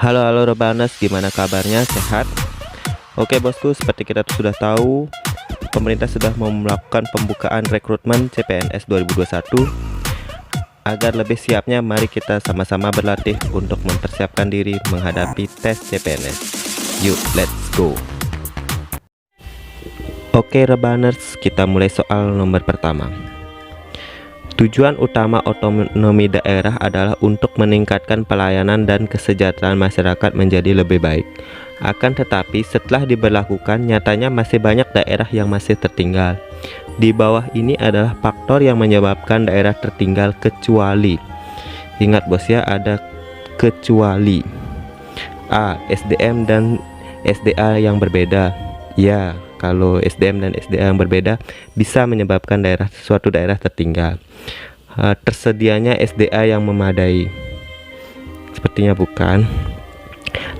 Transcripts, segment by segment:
Halo Rebanas, gimana kabarnya? Sehat? Oke bosku, seperti kita sudah tahu, pemerintah sudah mau melakukan pembukaan rekrutmen CPNS 2021. Agar lebih siapnya, mari kita sama-sama berlatih untuk mempersiapkan diri menghadapi tes CPNS. Yuk, let's go. Oke Rebaners, kita mulai soal nomor pertama. Tujuan utama otonomi daerah adalah untuk meningkatkan pelayanan dan kesejahteraan masyarakat menjadi lebih baik. Akan tetapi setelah diberlakukan, nyatanya masih banyak daerah yang masih tertinggal. Di bawah ini adalah faktor yang menyebabkan daerah tertinggal kecuali. Ingat bos ya, ada kecuali. A. SDM dan SDA yang berbeda. Ya, kalau SDM dan SDA yang berbeda bisa menyebabkan suatu daerah tertinggal. Tersedianya SDA yang memadai, sepertinya bukan.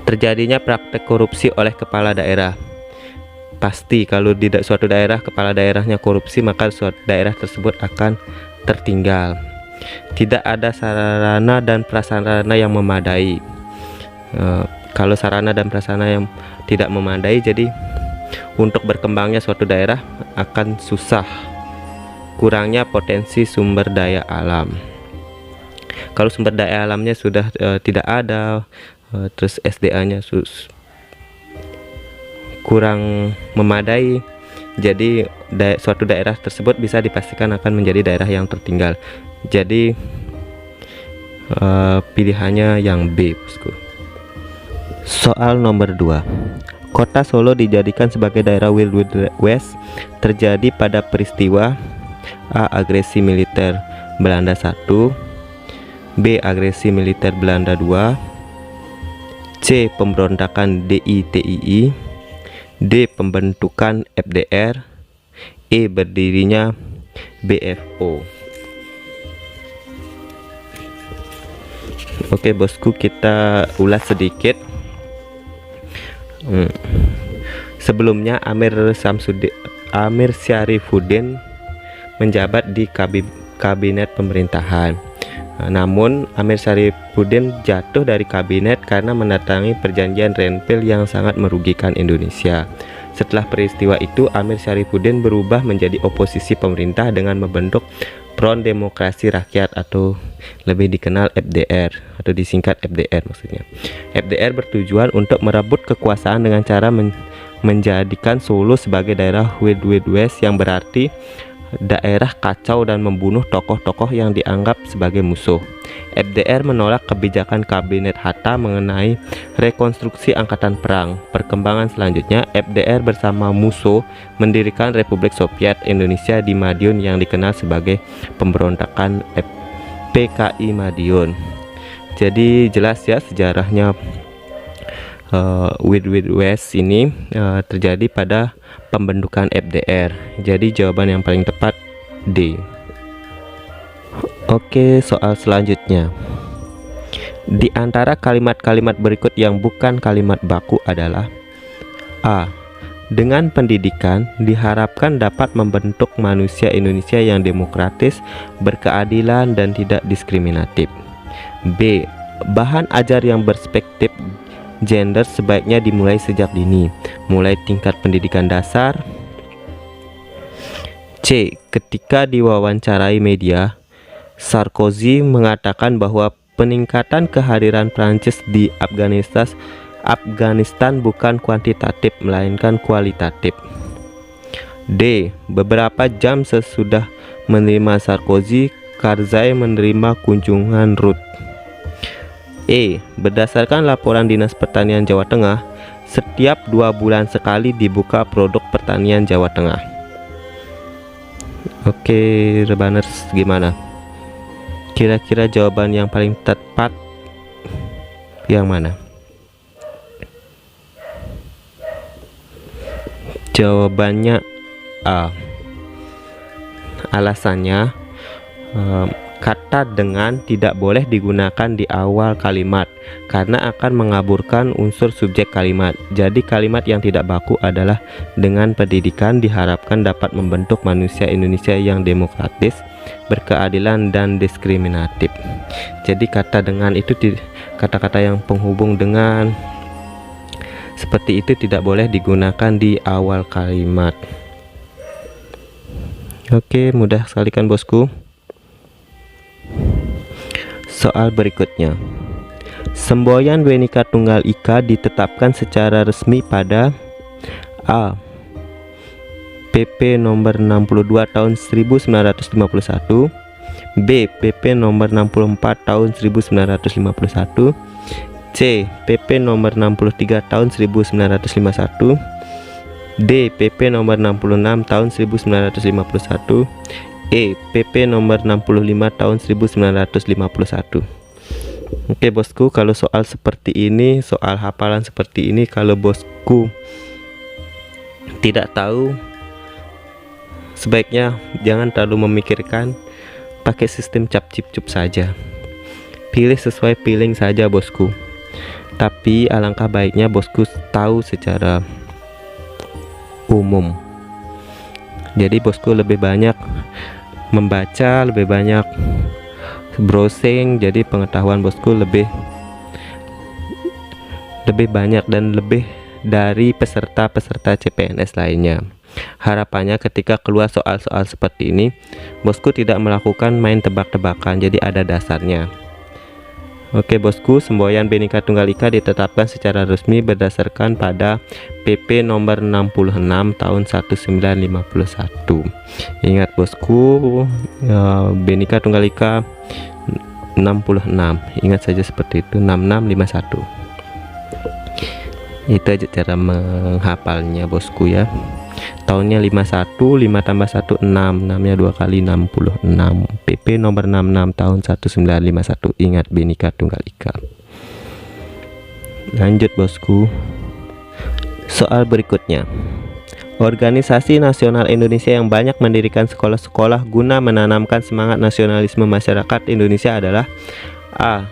Terjadinya praktek korupsi oleh kepala daerah. Pasti kalau di suatu daerah kepala daerahnya korupsi, maka suatu daerah tersebut akan tertinggal. Tidak ada sarana dan prasarana yang memadai. Kalau sarana dan prasarana yang tidak memadai, jadi untuk berkembangnya suatu daerah akan susah. Kurangnya potensi sumber daya alam. Kalau sumber daya alamnya sudah tidak ada, terus SDA-nya kurang memadai, jadi suatu daerah tersebut bisa dipastikan akan menjadi daerah yang tertinggal. Jadi pilihannya yang B, bosku. Soal nomor 2. Kota Solo dijadikan sebagai daerah Wild West terjadi pada peristiwa A. Agresi militer Belanda 1, B. Agresi militer Belanda 2, C. Pemberontakan DITII, D. Pembentukan FDR, E. Berdirinya BFO. Oke bosku, kita ulas sedikit. Sebelumnya Amir Syarifuddin menjabat di kabinet pemerintahan. Namun Amir Syarifuddin jatuh dari kabinet karena mendatangi perjanjian Renville yang sangat merugikan Indonesia. Setelah peristiwa itu, Amir Syarifuddin berubah menjadi oposisi pemerintah dengan membentuk Front Demokrasi Rakyat atau lebih dikenal FDR atau disingkat FDR maksudnya. FDR bertujuan untuk merebut kekuasaan dengan cara menjadikan Solo sebagai daerah Wild West, yang berarti daerah kacau dan membunuh tokoh-tokoh yang dianggap sebagai musuh. FDR menolak kebijakan kabinet Hatta mengenai rekonstruksi angkatan perang. Perkembangan selanjutnya, FDR bersama musuh mendirikan Republik Soviet Indonesia di Madiun yang dikenal sebagai pemberontakan PKI Madiun. Jadi jelas ya sejarahnya Wild West ini terjadi pada pembentukan FDR. Jadi jawaban yang paling tepat D. Oke, soal selanjutnya. Di antara kalimat-kalimat berikut yang bukan kalimat baku adalah A. Dengan pendidikan diharapkan dapat membentuk manusia Indonesia yang demokratis, berkeadilan, dan tidak diskriminatif. B. Bahan ajar yang berperspektif gender sebaiknya dimulai sejak dini, mulai tingkat pendidikan dasar. C. Ketika diwawancarai media, Sarkozy mengatakan bahwa peningkatan kehadiran Prancis di Afghanistan bukan kuantitatif melainkan kualitatif. D. Beberapa jam sesudah menerima Sarkozy, Karzai menerima kunjungan Ruth. E. Berdasarkan laporan Dinas Pertanian Jawa Tengah, setiap 2 bulan sekali dibuka produk pertanian Jawa Tengah. Oke Rebaners, gimana? Kira-kira jawaban yang paling tepat yang mana? Jawabannya A. Alasannya, kata dengan tidak boleh digunakan di awal kalimat karena akan mengaburkan unsur subjek kalimat. Jadi kalimat yang tidak baku adalah dengan pendidikan diharapkan dapat membentuk manusia Indonesia yang demokratis, berkeadilan, dan diskriminatif. Jadi kata dengan itu, kata-kata yang penghubung dengan seperti itu tidak boleh digunakan di awal kalimat. Oke, mudah sekali kan bosku. Soal berikutnya. Semboyan Bhinneka Tunggal Ika ditetapkan secara resmi pada A. PP nomor 62 tahun 1951, B. PP nomor 64 tahun 1951, C. PP nomor 63 tahun 1951, D. PP nomor 66 tahun 1951, E. PP nomor 65 tahun 1951. Oke bosku, kalau soal seperti ini, soal hafalan seperti ini, kalau bosku tidak tahu, sebaiknya jangan terlalu memikirkan, pakai sistem cap cip cup saja, pilih sesuai feeling saja bosku. Tapi alangkah baiknya bosku tahu secara umum. Jadi bosku lebih banyak membaca, lebih banyak browsing, jadi pengetahuan bosku lebih banyak dan lebih dari peserta-peserta CPNS lainnya. Harapannya ketika keluar soal-soal seperti ini, bosku tidak melakukan main tebak-tebakan, jadi ada dasarnya. Oke bosku, semboyan Bhinneka Tunggal Ika ditetapkan secara resmi berdasarkan pada PP nomor 66 tahun 1951. Ingat bosku, Bhinneka Tunggal Ika 66, ingat saja seperti itu, 6651. Itu aja cara menghafalnya bosku ya. Tahunnya 51, 5 tambah 1 6, 6 nya 2 kali 66. PP nomor 66 tahun 1951. Ingat Bhinneka Tunggal Ika. Lanjut bosku. Soal berikutnya. Organisasi Nasional Indonesia yang banyak mendirikan sekolah-sekolah guna menanamkan semangat nasionalisme masyarakat Indonesia adalah A.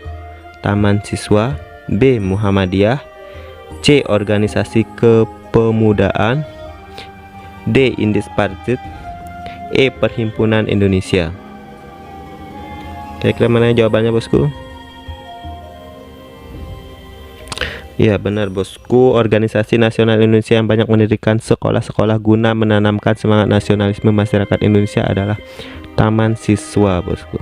Taman Siswa, B. Muhammadiyah, C. Organisasi Kepemudaan, D. Indispartit, E. Perhimpunan Indonesia. Kira-kira mana jawabannya bosku? Ya benar bosku, Organisasi Nasional Indonesia yang banyak mendirikan sekolah-sekolah guna menanamkan semangat nasionalisme masyarakat Indonesia adalah Taman Siswa bosku.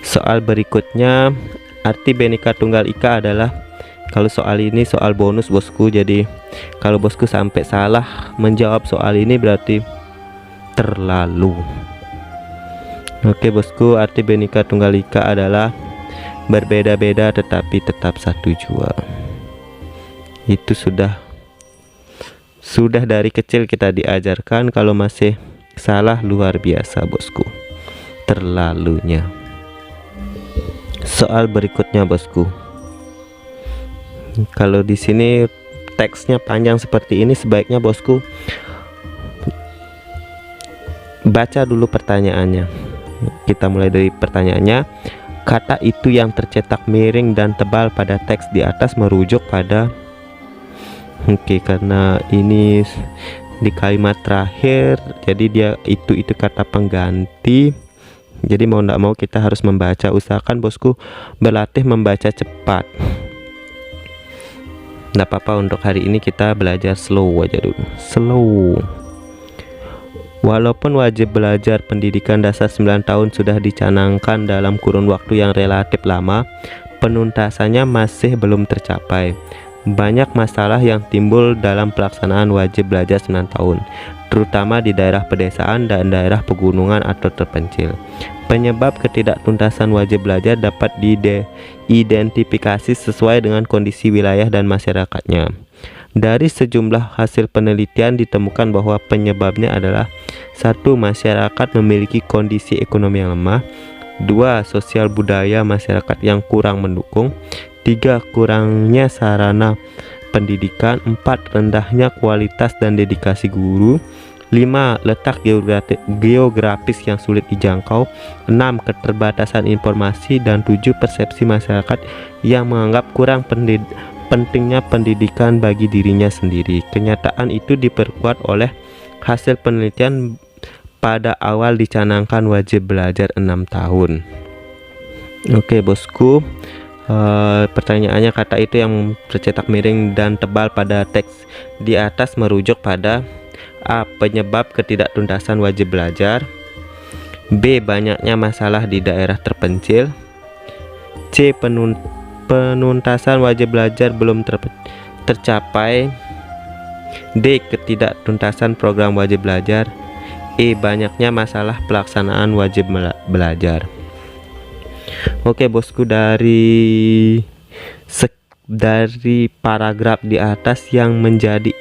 Soal berikutnya, arti Bhinneka Tunggal Ika adalah, kalau soal ini soal bonus bosku, jadi kalau bosku sampai salah menjawab soal ini berarti terlalu. Oke bosku, arti Bhinneka Tunggal Ika adalah berbeda-beda tetapi tetap satu jua. Itu sudah dari kecil kita diajarkan, kalau masih salah luar biasa bosku, terlalunya. Soal berikutnya bosku. Kalau di sini teksnya panjang seperti ini, sebaiknya bosku baca dulu pertanyaannya. Kita mulai dari pertanyaannya. Kata itu yang tercetak miring dan tebal pada teks di atas merujuk pada, oke, karena ini di kalimat terakhir, jadi dia itu kata pengganti. Jadi mau tidak mau kita harus membaca. Usahakan bosku berlatih membaca cepat. Nggak apa-apa, untuk hari ini kita belajar slow aja dulu, slow. Walaupun wajib belajar pendidikan dasar 9 tahun sudah dicanangkan dalam kurun waktu yang relatif lama, penuntasannya masih belum tercapai. Banyak masalah yang timbul dalam pelaksanaan wajib belajar 9 tahun, terutama di daerah pedesaan dan daerah pegunungan atau terpencil. Penyebab ketidaktuntasan wajib belajar dapat diidentifikasi sesuai dengan kondisi wilayah dan masyarakatnya. Dari sejumlah hasil penelitian ditemukan bahwa penyebabnya adalah 1. Masyarakat memiliki kondisi ekonomi yang lemah, 2. Sosial budaya masyarakat yang kurang mendukung, 3. Kurangnya sarana pendidikan, 4. Rendahnya kualitas dan dedikasi guru, 5. Letak geografis yang sulit dijangkau, 6. Keterbatasan informasi, dan 7. Persepsi masyarakat yang menganggap kurang pentingnya pendidikan bagi dirinya sendiri. Kenyataan itu diperkuat oleh hasil penelitian pada awal dicanangkan wajib belajar 6 tahun. Oke bosku, pertanyaannya, kata itu yang tercetak miring dan tebal pada teks di atas merujuk pada A. Penyebab ketidaktuntasan wajib belajar, B. Banyaknya masalah di daerah terpencil, C. Penuntasan wajib belajar belum tercapai, D. Ketidaktuntasan program wajib belajar, E. Banyaknya masalah pelaksanaan wajib belajar. Oke bosku, dari paragraf di atas yang menjadi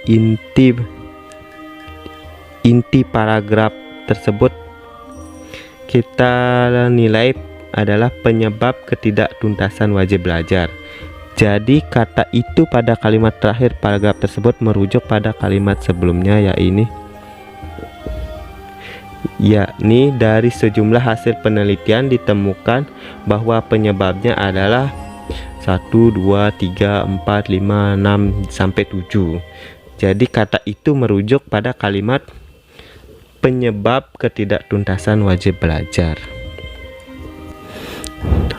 inti paragraf tersebut kita nilai adalah penyebab ketidaktuntasan wajib belajar. Jadi kata itu pada kalimat terakhir paragraf tersebut merujuk pada kalimat sebelumnya, yakni dari sejumlah hasil penelitian ditemukan bahwa penyebabnya adalah 1, 2, 3, 4, 5, 6, sampai 7. Jadi kata itu merujuk pada kalimat penyebab ketidaktuntasan wajib belajar.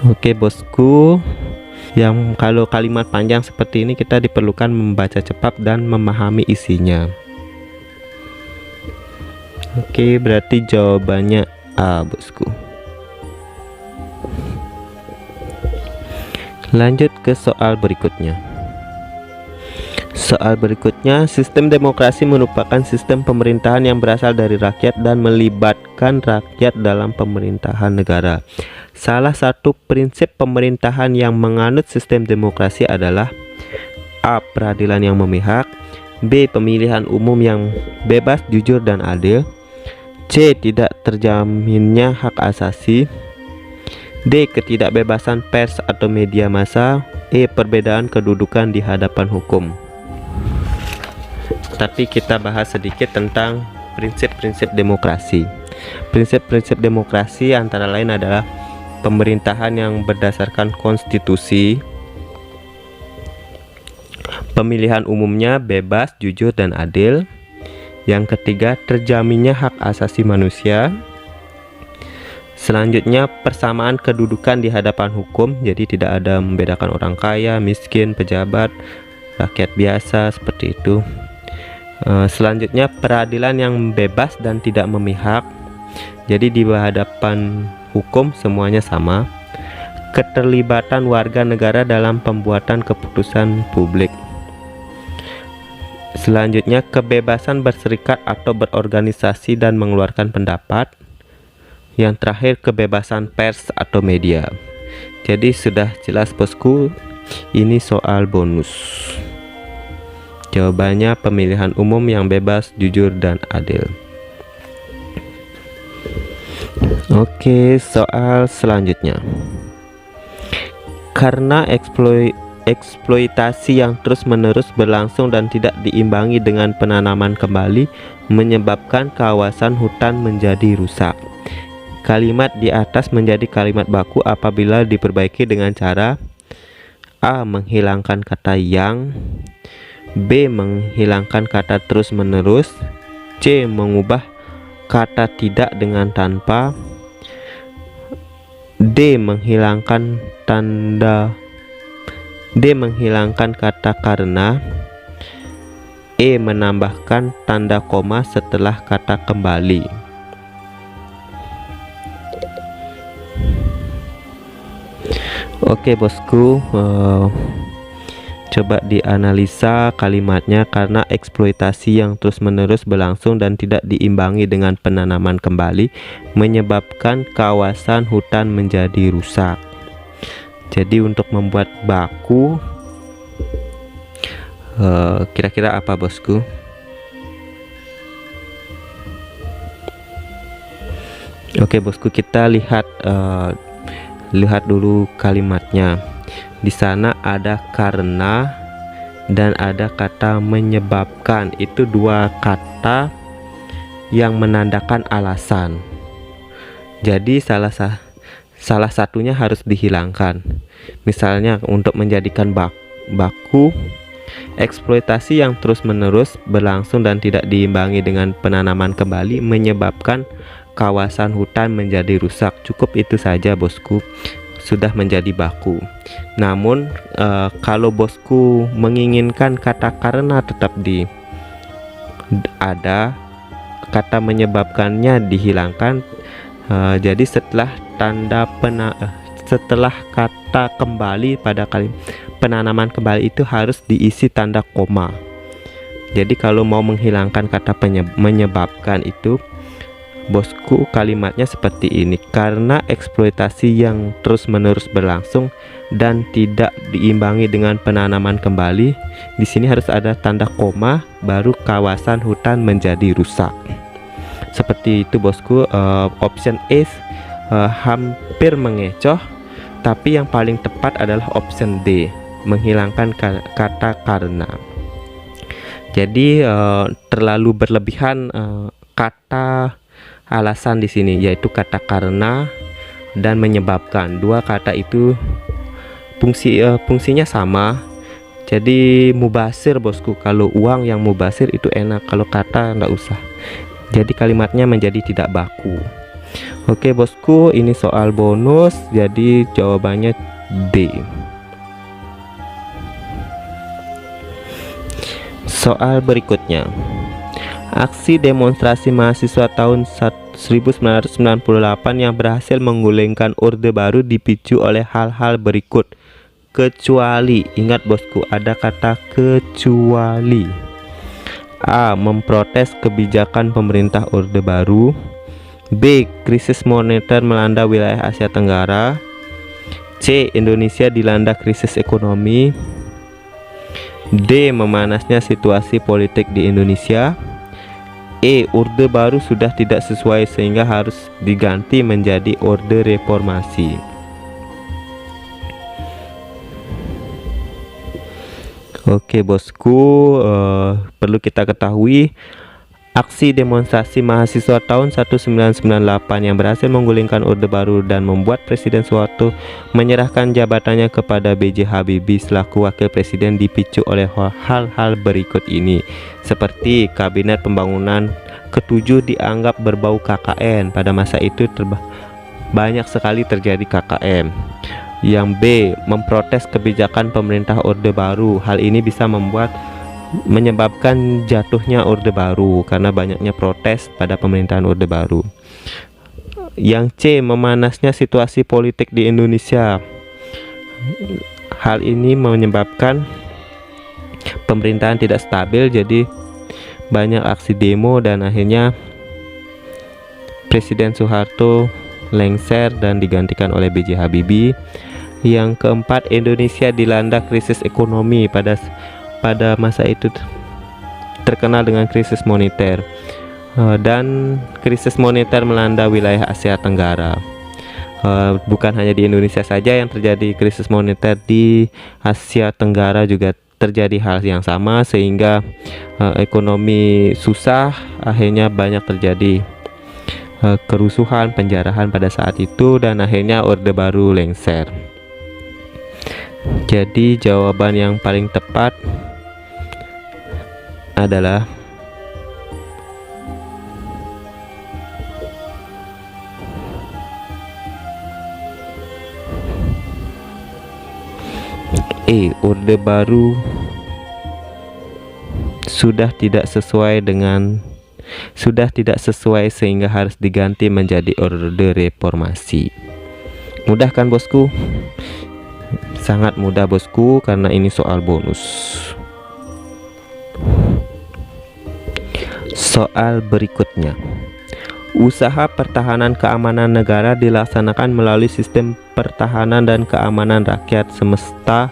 Oke bosku, yang kalau kalimat panjang seperti ini kita diperlukan membaca cepat dan memahami isinya. Oke, berarti jawabannya A bosku. Lanjut ke soal berikutnya. Soal berikutnya, sistem demokrasi merupakan sistem pemerintahan yang berasal dari rakyat dan melibatkan rakyat dalam pemerintahan negara. Salah satu prinsip pemerintahan yang menganut sistem demokrasi adalah A. Peradilan yang memihak, B. Pemilihan umum yang bebas, jujur, dan adil, C. Tidak terjaminnya hak asasi, D. Ketidakbebasan pers atau media massa, E. Perbedaan kedudukan di hadapan hukum. Tapi kita bahas sedikit tentang prinsip-prinsip demokrasi. Prinsip-prinsip demokrasi antara lain adalah pemerintahan yang berdasarkan konstitusi, pemilihan umumnya bebas, jujur, dan adil. Yang ketiga, terjaminnya hak asasi manusia. Selanjutnya, persamaan kedudukan di hadapan hukum, jadi tidak ada membedakan orang kaya, miskin, pejabat, rakyat biasa, seperti itu. Selanjutnya, peradilan yang bebas dan tidak memihak, jadi di hadapan hukum semuanya sama. Keterlibatan warga negara dalam pembuatan keputusan publik. Selanjutnya, kebebasan berserikat atau berorganisasi dan mengeluarkan pendapat. Yang terakhir, kebebasan pers atau media. Jadi sudah jelas bosku, ini soal bonus. Jawabannya pemilihan umum yang bebas, jujur, dan adil. Oke, soal selanjutnya. Karena eksploitasi yang terus-menerus berlangsung dan tidak diimbangi dengan penanaman kembali menyebabkan kawasan hutan menjadi rusak. Kalimat di atas menjadi kalimat baku apabila diperbaiki dengan cara A. Menghilangkan kata yang, B. Menghilangkan kata terus-menerus, C. Mengubah kata tidak dengan tanpa, D. Menghilangkan kata karena, E. Menambahkan tanda koma setelah kata kembali. Oke bosku, coba dianalisa kalimatnya. Karena eksploitasi yang terus-menerus berlangsung dan tidak diimbangi dengan penanaman kembali menyebabkan kawasan hutan menjadi rusak. Jadi untuk membuat baku, kira-kira apa bosku? Oke bosku, kita lihat dulu kalimatnya. Di sana ada karena dan ada kata menyebabkan. Itu dua kata yang menandakan alasan. Jadi salah satunya harus dihilangkan. Misalnya untuk menjadikan baku. Eksploitasi yang terus-menerus berlangsung dan tidak diimbangi dengan penanaman kembali menyebabkan kawasan hutan menjadi rusak. Cukup itu saja bosku, sudah menjadi baku. Namun kalau bosku menginginkan kata karena tetap ada, kata menyebabkannya dihilangkan. Jadi setelah setelah kata kembali pada kalimat penanaman kembali itu harus diisi tanda koma. Jadi kalau mau menghilangkan kata menyebabkan itu, bosku, kalimatnya seperti ini: karena eksploitasi yang terus-menerus berlangsung dan tidak diimbangi dengan penanaman kembali. Di sini harus ada tanda koma, baru kawasan hutan menjadi rusak. Seperti itu bosku. Option A hampir mengecoh, tapi yang paling tepat adalah option D, menghilangkan kata karena. Jadi terlalu berlebihan kata alasan di sini, yaitu kata karena dan menyebabkan. Dua kata itu fungsinya sama. Jadi mubasir bosku, kalau uang yang mubasir itu enak, kalau kata enggak usah. Jadi kalimatnya menjadi tidak baku. Oke bosku, ini soal bonus, jadi jawabannya D. Soal berikutnya, aksi demonstrasi mahasiswa tahun 1998 yang berhasil menggulingkan Orde Baru dipicu oleh hal-hal berikut, kecuali. Ingat bosku, ada kata kecuali. A. Memprotes kebijakan pemerintah Orde Baru. B. Krisis moneter melanda wilayah Asia Tenggara. C. Indonesia dilanda krisis ekonomi. D. Memanasnya situasi politik di Indonesia. E. Orde Baru sudah tidak sesuai sehingga harus diganti menjadi Orde Reformasi. Oke bosku, perlu kita ketahui, aksi demonstrasi mahasiswa tahun 1998 yang berhasil menggulingkan Orde Baru dan membuat Presiden Soeharto menyerahkan jabatannya kepada B.J. Habibie selaku Wakil Presiden dipicu oleh hal-hal berikut ini. Seperti Kabinet Pembangunan ke-7 dianggap berbau KKN. Pada masa itu banyak sekali terjadi KKN. Yang B. Memprotes kebijakan pemerintah Orde Baru. Hal ini bisa menyebabkan jatuhnya Orde Baru karena banyaknya protes pada pemerintahan Orde Baru. Yang C. Memanasnya situasi politik di Indonesia. Hal ini menyebabkan pemerintahan tidak stabil, jadi banyak aksi demo dan akhirnya Presiden Soeharto lengser dan digantikan oleh B.J. Habibie. Yang keempat, Indonesia dilanda krisis ekonomi. Pada masa itu terkenal dengan krisis moneter, dan krisis moneter melanda wilayah Asia Tenggara. Bukan hanya di Indonesia saja yang terjadi krisis moneter, di Asia Tenggara juga terjadi hal yang sama sehingga ekonomi susah, akhirnya banyak terjadi kerusuhan, penjarahan pada saat itu, dan akhirnya Orde Baru lengser. Jadi jawaban yang paling tepat adalah E. Orde Baru sudah tidak sesuai sehingga harus diganti menjadi Orde Reformasi. Mudah kan bosku? Sangat mudah bosku, karena ini soal bonus. Soal berikutnya, usaha pertahanan keamanan negara dilaksanakan melalui sistem pertahanan dan keamanan rakyat semesta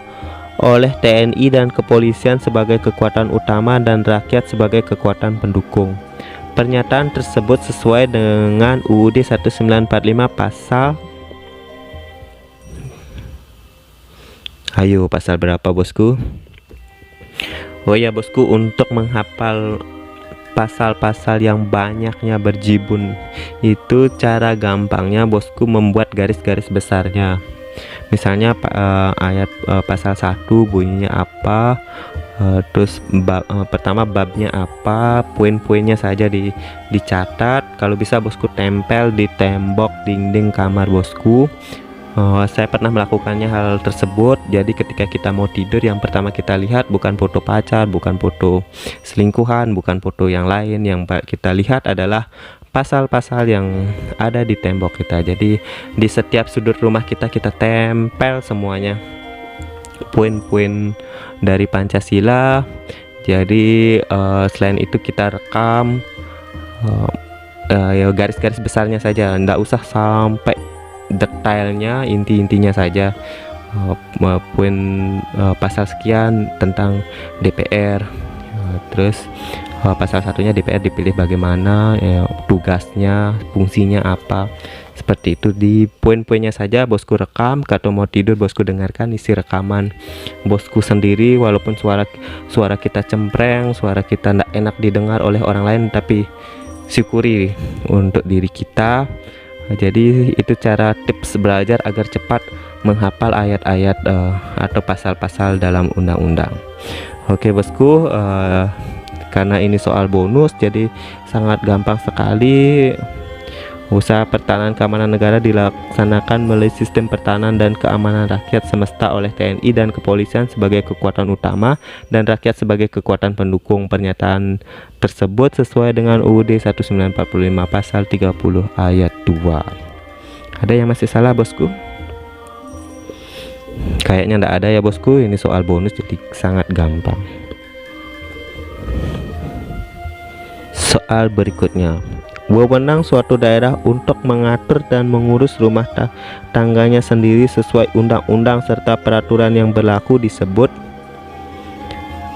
oleh TNI dan kepolisian sebagai kekuatan utama dan rakyat sebagai kekuatan pendukung. Pernyataan tersebut sesuai dengan UUD 1945 pasal. Ayo, pasal berapa bosku? Oh ya bosku, untuk menghafal pasal-pasal yang banyaknya berjibun itu cara gampangnya bosku membuat garis-garis besarnya. Misalnya ayat pasal 1 bunyinya apa, terus pertama babnya apa, poin-poinnya saja dicatat. Kalau bisa bosku tempel di tembok dinding kamar bosku. Saya pernah melakukannya hal tersebut. Jadi ketika kita mau tidur, yang pertama kita lihat bukan foto pacar, bukan foto selingkuhan, bukan foto yang lain. Yang kita lihat adalah pasal-pasal yang ada di tembok kita. Jadi di setiap sudut rumah kita tempel semuanya poin-poin dari Pancasila. Jadi selain itu kita rekam ya garis-garis besarnya saja, enggak usah sampai detailnya, inti-intinya saja. Poin pasal sekian tentang DPR, terus pasal satunya DPR dipilih bagaimana, tugasnya, fungsinya apa, seperti itu. Di poin-poinnya saja bosku rekam. Kalau mau tidur bosku dengarkan isi rekaman bosku sendiri, walaupun suara kita cempreng, suara kita tidak enak didengar oleh orang lain, tapi syukuri untuk diri kita. Jadi itu cara tips belajar agar cepat menghafal ayat-ayat atau pasal-pasal dalam undang-undang. Oke bosku, karena ini soal bonus jadi sangat gampang sekali. Usaha pertahanan keamanan negara dilaksanakan melalui sistem pertahanan dan keamanan rakyat semesta oleh TNI dan kepolisian sebagai kekuatan utama dan rakyat sebagai kekuatan pendukung. Pernyataan tersebut sesuai dengan UUD 1945 pasal 30 ayat 2. Ada yang masih salah bosku? Kayaknya enggak ada ya bosku. Ini soal bonus jadi sangat gampang. Soal berikutnya, wewenang suatu daerah untuk mengatur dan mengurus rumah tangganya sendiri sesuai undang-undang serta peraturan yang berlaku disebut: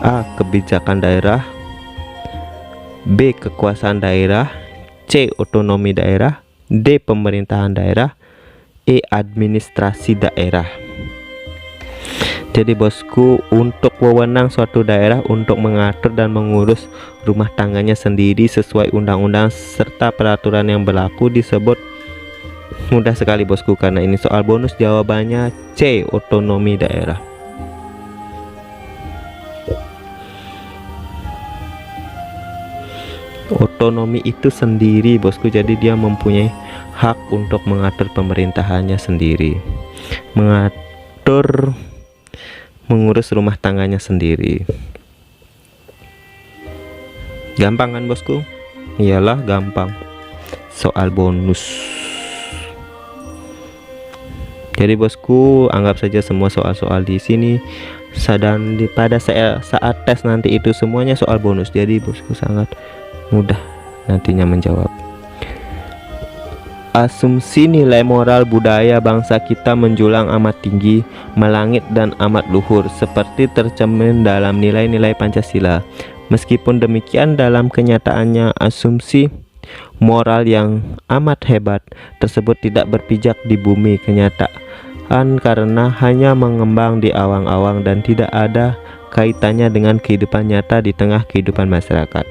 A. Kebijakan daerah, B. Kekuasaan daerah, C. Otonomi daerah, D. Pemerintahan daerah, E. Administrasi daerah. Jadi bosku, untuk wewenang suatu daerah untuk mengatur dan mengurus rumah tangganya sendiri sesuai undang-undang serta peraturan yang berlaku disebut, mudah sekali bosku, karena ini soal bonus. Jawabannya C. Otonomi daerah. Otonomi itu sendiri bosku, jadi dia mempunyai hak untuk mengatur pemerintahannya sendiri, mengurus rumah tangganya sendiri. Gampang kan bosku? Iyalah gampang. Soal bonus. Jadi bosku, anggap saja semua soal-soal di sini dan pada saat tes nanti itu semuanya soal bonus. Jadi bosku sangat mudah nantinya menjawab. Asumsi nilai moral budaya bangsa kita menjulang amat tinggi, melangit dan amat luhur, seperti tercermin dalam nilai-nilai Pancasila. Meskipun demikian, dalam kenyataannya asumsi moral yang amat hebat tersebut tidak berpijak di bumi kenyataan karena hanya mengembang di awang-awang dan tidak ada kaitannya dengan kehidupan nyata di tengah kehidupan masyarakat.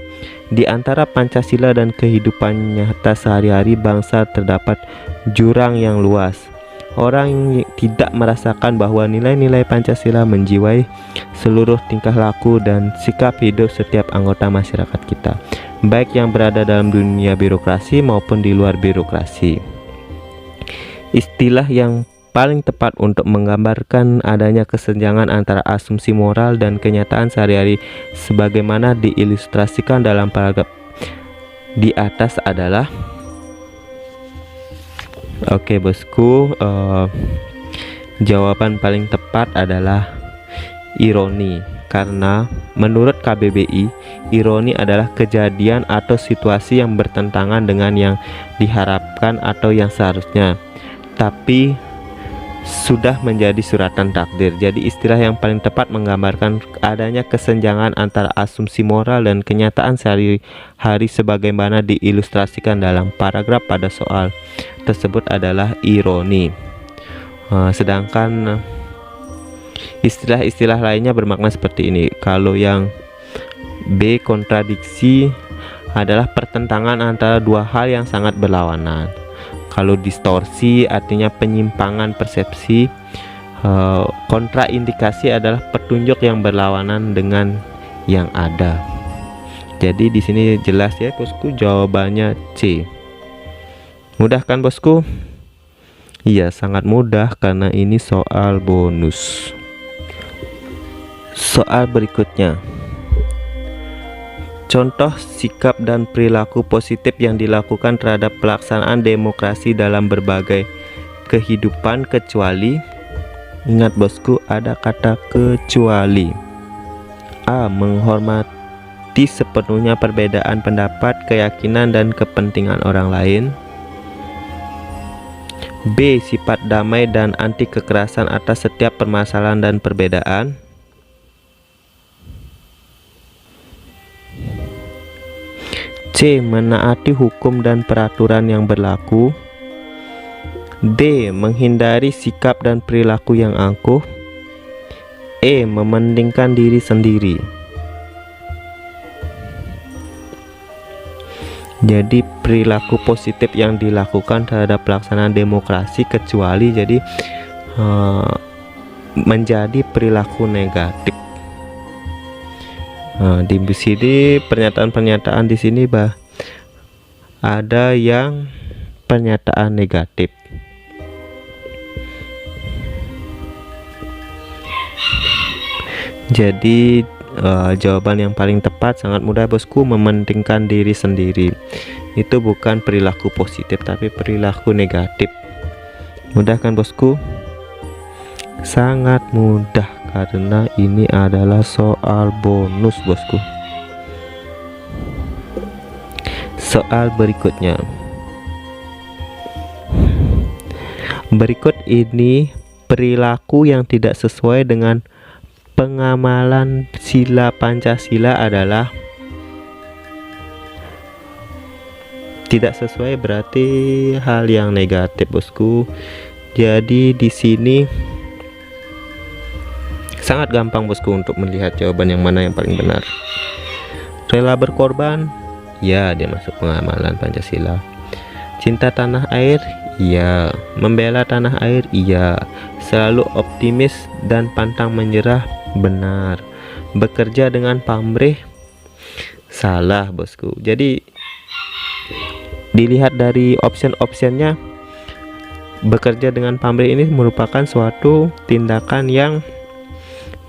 Di antara Pancasila dan kehidupan nyata sehari-hari bangsa terdapat jurang yang luas. Orang yang tidak merasakan bahwa nilai-nilai Pancasila menjiwai seluruh tingkah laku dan sikap hidup setiap anggota masyarakat kita, baik yang berada dalam dunia birokrasi maupun di luar birokrasi. Istilah yang paling tepat untuk menggambarkan adanya kesenjangan antara asumsi moral dan kenyataan sehari-hari sebagaimana diilustrasikan dalam paragraf di atas adalah, oke bosku, jawaban paling tepat adalah ironi, karena menurut KBBI ironi adalah kejadian atau situasi yang bertentangan dengan yang diharapkan atau yang seharusnya, tapi sudah menjadi suratan takdir. Jadi istilah yang paling tepat menggambarkan adanya kesenjangan antara asumsi moral dan kenyataan sehari-hari sebagaimana diilustrasikan dalam paragraf pada soal tersebut adalah ironi. Sedangkan istilah-istilah lainnya bermakna seperti ini. Kalau yang B, kontradiksi, adalah pertentangan antara dua hal yang sangat berlawanan. Kalau distorsi artinya penyimpangan persepsi. Kontraindikasi adalah petunjuk yang berlawanan dengan yang ada. Jadi di sini jelas ya bosku, jawabannya C. Mudah kan bosku? Iya, sangat mudah karena ini soal bonus. Soal berikutnya. Contoh sikap dan perilaku positif yang dilakukan terhadap pelaksanaan demokrasi dalam berbagai kehidupan kecuali, ingat bosku, ada kata kecuali. A. Menghormati sepenuhnya perbedaan pendapat, keyakinan, dan kepentingan orang lain. B. Sifat damai dan anti kekerasan atas setiap permasalahan dan perbedaan. C. Menaati hukum dan peraturan yang berlaku. D. Menghindari sikap dan perilaku yang angkuh. E. Mementingkan diri sendiri. Jadi perilaku positif yang dilakukan terhadap pelaksanaan demokrasi kecuali jadi menjadi perilaku negatif. Di sini pernyataan-pernyataan di sini ada yang pernyataan negatif. Jadi jawaban yang paling tepat sangat mudah bosku, mementingkan diri sendiri. Itu bukan perilaku positif tapi perilaku negatif. Mudah kan bosku? Sangat mudah karena ini adalah soal bonus bosku. Soal berikutnya. Berikut ini perilaku yang tidak sesuai dengan pengamalan sila Pancasila adalah. Tidak sesuai berarti hal yang negatif bosku. Jadi di sini sangat gampang bosku untuk melihat jawaban yang mana yang paling benar. Rela berkorban, ya dia masuk pengamalan Pancasila. Cinta tanah air, iya. Membela tanah air, iya. Selalu optimis dan pantang menyerah, benar. Bekerja dengan pamrih, salah bosku. Jadi dilihat dari option-optionnya, bekerja dengan pamrih ini merupakan suatu tindakan yang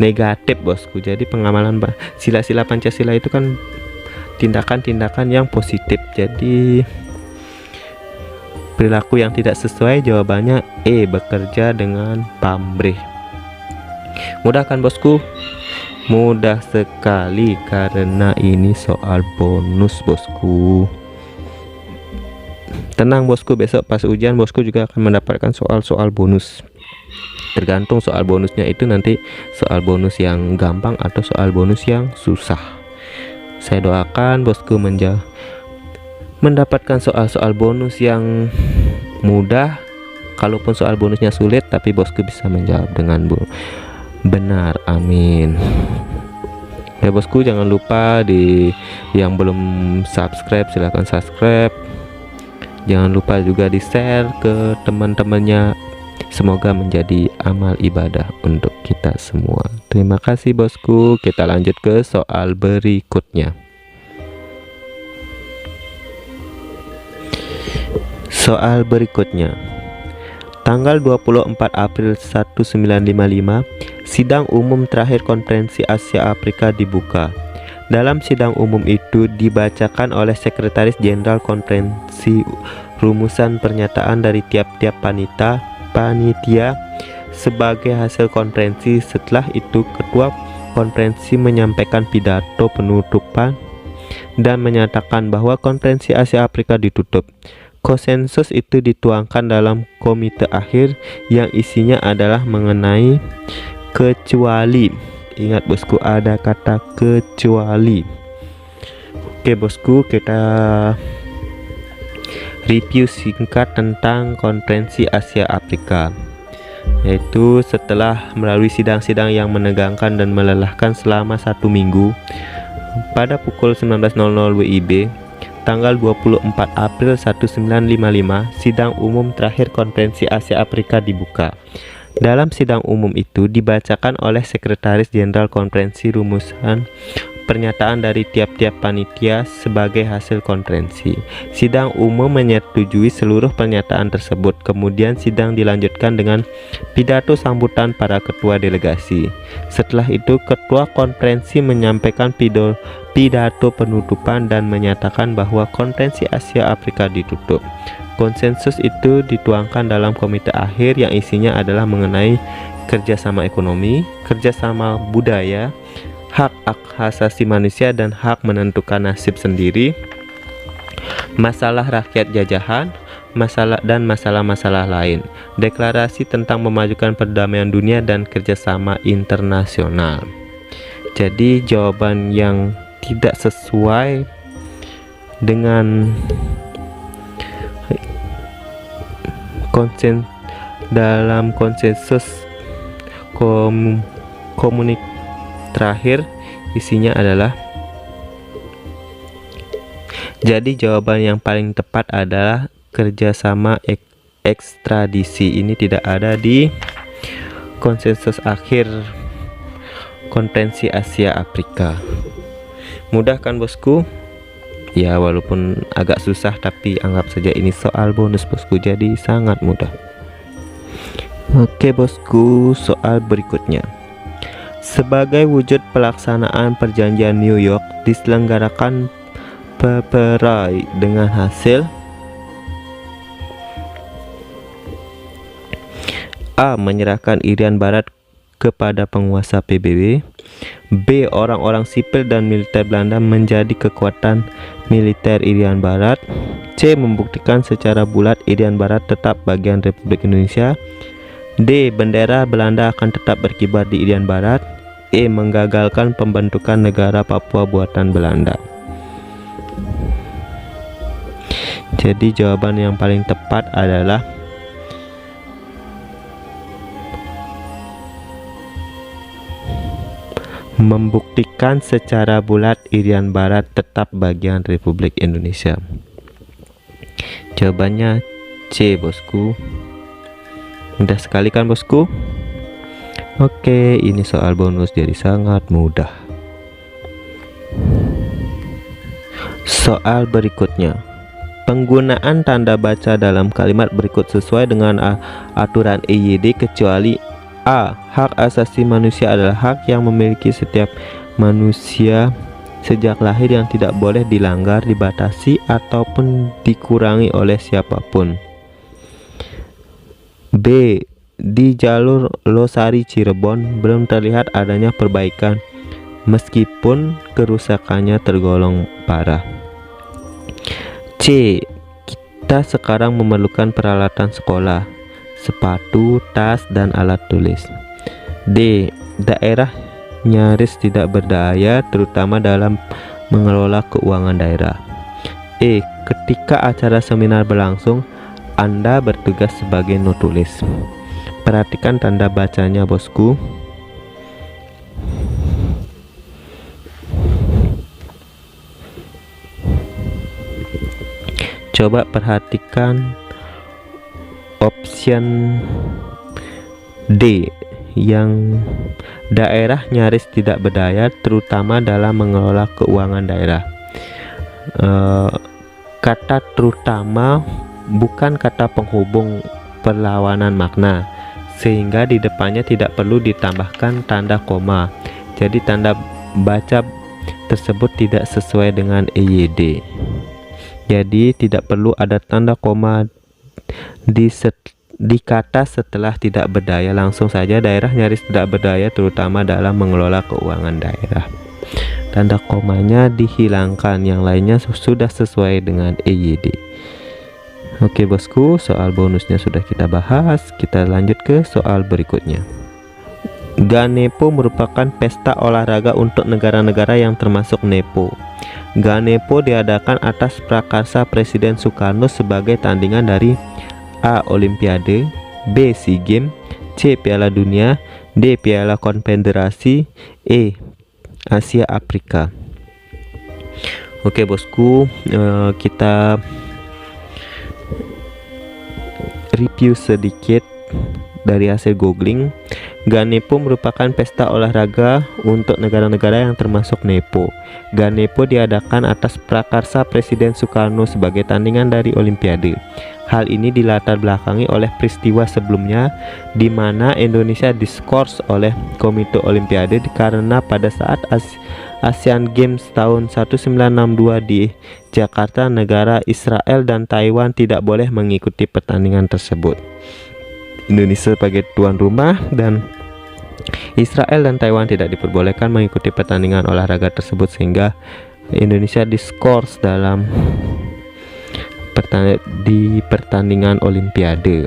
negatif bosku. Jadi pengamalan sila-sila Pancasila itu kan tindakan-tindakan yang positif. Jadi perilaku yang tidak sesuai jawabannya E, bekerja dengan pamrih. Mudah kan bosku? Mudah sekali karena ini soal bonus bosku. Tenang bosku, besok pas ujian bosku juga akan mendapatkan soal-soal bonus. Tergantung soal bonusnya itu nanti soal bonus yang gampang atau soal bonus yang susah. Saya doakan bosku mendapatkan soal-soal bonus yang mudah. Kalaupun soal bonusnya sulit tapi bosku bisa menjawab dengan benar, amin. Ya bosku, jangan lupa yang belum subscribe silahkan subscribe. Jangan lupa juga di share ke teman-temannya. Semoga menjadi amal ibadah untuk kita semua. Terima kasih bosku. Kita lanjut ke soal berikutnya. Soal berikutnya. Tanggal 24 April 1955, sidang umum terakhir Konferensi Asia Afrika dibuka. Dalam sidang umum itu dibacakan oleh Sekretaris Jenderal Konferensi rumusan pernyataan dari tiap-tiap panitia sebagai hasil konferensi. Setelah itu ketua konferensi menyampaikan pidato penutupan dan menyatakan bahwa Konferensi Asia Afrika ditutup. Konsensus itu dituangkan dalam komite akhir yang isinya adalah mengenai kecuali. Ingat bosku, ada kata kecuali. Oke bosku, kita review singkat tentang Konferensi Asia Afrika. Yaitu setelah melalui sidang-sidang yang menegangkan dan melelahkan selama 1 minggu, pada pukul 19.00 WIB tanggal 24 April 1955, sidang umum terakhir Konferensi Asia Afrika dibuka. Dalam sidang umum itu dibacakan oleh Sekretaris Jenderal Konferensi rumusan pernyataan dari tiap-tiap panitia sebagai hasil konferensi. Sidang umum menyetujui seluruh pernyataan tersebut. Kemudian sidang dilanjutkan dengan pidato sambutan para ketua delegasi. Setelah itu ketua konferensi menyampaikan pidato penutupan dan menyatakan bahwa Konferensi Asia Afrika ditutup. Konsensus itu dituangkan dalam komite akhir yang isinya adalah mengenai kerjasama ekonomi, kerjasama budaya, hak asasi manusia dan hak menentukan nasib sendiri, masalah rakyat jajahan, masalah-masalah lain, deklarasi tentang memajukan perdamaian dunia dan kerjasama internasional. Jadi jawaban yang tidak sesuai dengan dalam konsensus komunik terakhir isinya adalah, jadi jawaban yang paling tepat adalah kerjasama ekstradisi. Ini tidak ada di konsensus akhir Konferensi Asia Afrika. Mudah kan bosku? Ya walaupun agak susah, tapi anggap saja ini soal bonus bosku, jadi sangat mudah. Oke bosku, soal berikutnya. Sebagai wujud pelaksanaan perjanjian New York, diselenggarakan peperai dengan hasil A. Menyerahkan Irian Barat kepada penguasa PBB. B. Orang-orang sipil dan militer Belanda menjadi kekuatan militer Irian Barat. C. Membuktikan secara bulat Irian Barat tetap bagian Republik Indonesia. D. Bendera Belanda akan tetap berkibar di Irian Barat. E. Menggagalkan pembentukan negara Papua buatan Belanda. Jadi jawaban yang paling tepat adalah membuktikan secara bulat Irian Barat tetap bagian Republik Indonesia. Jawabannya C bosku. Mudah sekali kan bosku? Oke, ini soal bonus jadi sangat mudah. Soal berikutnya. Penggunaan tanda baca dalam kalimat berikut sesuai dengan aturan EYD kecuali A. Hak asasi manusia adalah hak yang memiliki setiap manusia sejak lahir yang tidak boleh dilanggar, dibatasi, ataupun dikurangi oleh siapapun. B. Di jalur Losari Cirebon belum terlihat adanya perbaikan meskipun kerusakannya tergolong parah. C. Kita sekarang memerlukan peralatan sekolah, sepatu, tas, dan alat tulis. D. Daerah nyaris tidak berdaya terutama dalam mengelola keuangan daerah. E. Ketika acara seminar berlangsung, Anda bertugas sebagai notulis. Perhatikan tanda bacanya bosku. Coba perhatikan option D yang daerah nyaris tidak berdaya terutama dalam mengelola keuangan daerah. Kata terutama bukan kata penghubung perlawanan makna, sehingga di depannya tidak perlu ditambahkan tanda koma. Jadi tanda baca tersebut tidak sesuai dengan EYD. Jadi tidak perlu ada tanda koma di kata setelah tidak berdaya, langsung saja daerah nyaris tidak berdaya terutama dalam mengelola keuangan daerah. Tanda komanya dihilangkan, yang lainnya sudah sesuai dengan EYD. Oke bosku, soal bonusnya sudah kita bahas. Kita lanjut ke soal berikutnya. Ganepo merupakan pesta olahraga untuk negara-negara yang termasuk NEPO. Ganepo diadakan atas prakarsa Presiden Soekarno sebagai tandingan dari A. Olimpiade, B. SEA Games, C. Piala Dunia, D. Piala Konfederasi, E. Asia Afrika. Oke bosku, kita review sedikit dari hasil googling. Ganepo merupakan pesta olahraga untuk negara-negara yang termasuk NEPO. Ganepo diadakan atas prakarsa Presiden Soekarno sebagai tandingan dari Olimpiade. Hal ini dilatar belakangi oleh peristiwa sebelumnya di mana Indonesia diskors oleh Komite Olimpiade karena pada saat Asian Games tahun 1962 di Jakarta, negara Israel dan Taiwan tidak boleh mengikuti pertandingan tersebut. Indonesia sebagai tuan rumah dan Israel dan Taiwan tidak diperbolehkan mengikuti pertandingan olahraga tersebut, sehingga Indonesia diskors dalam di pertandingan Olimpiade.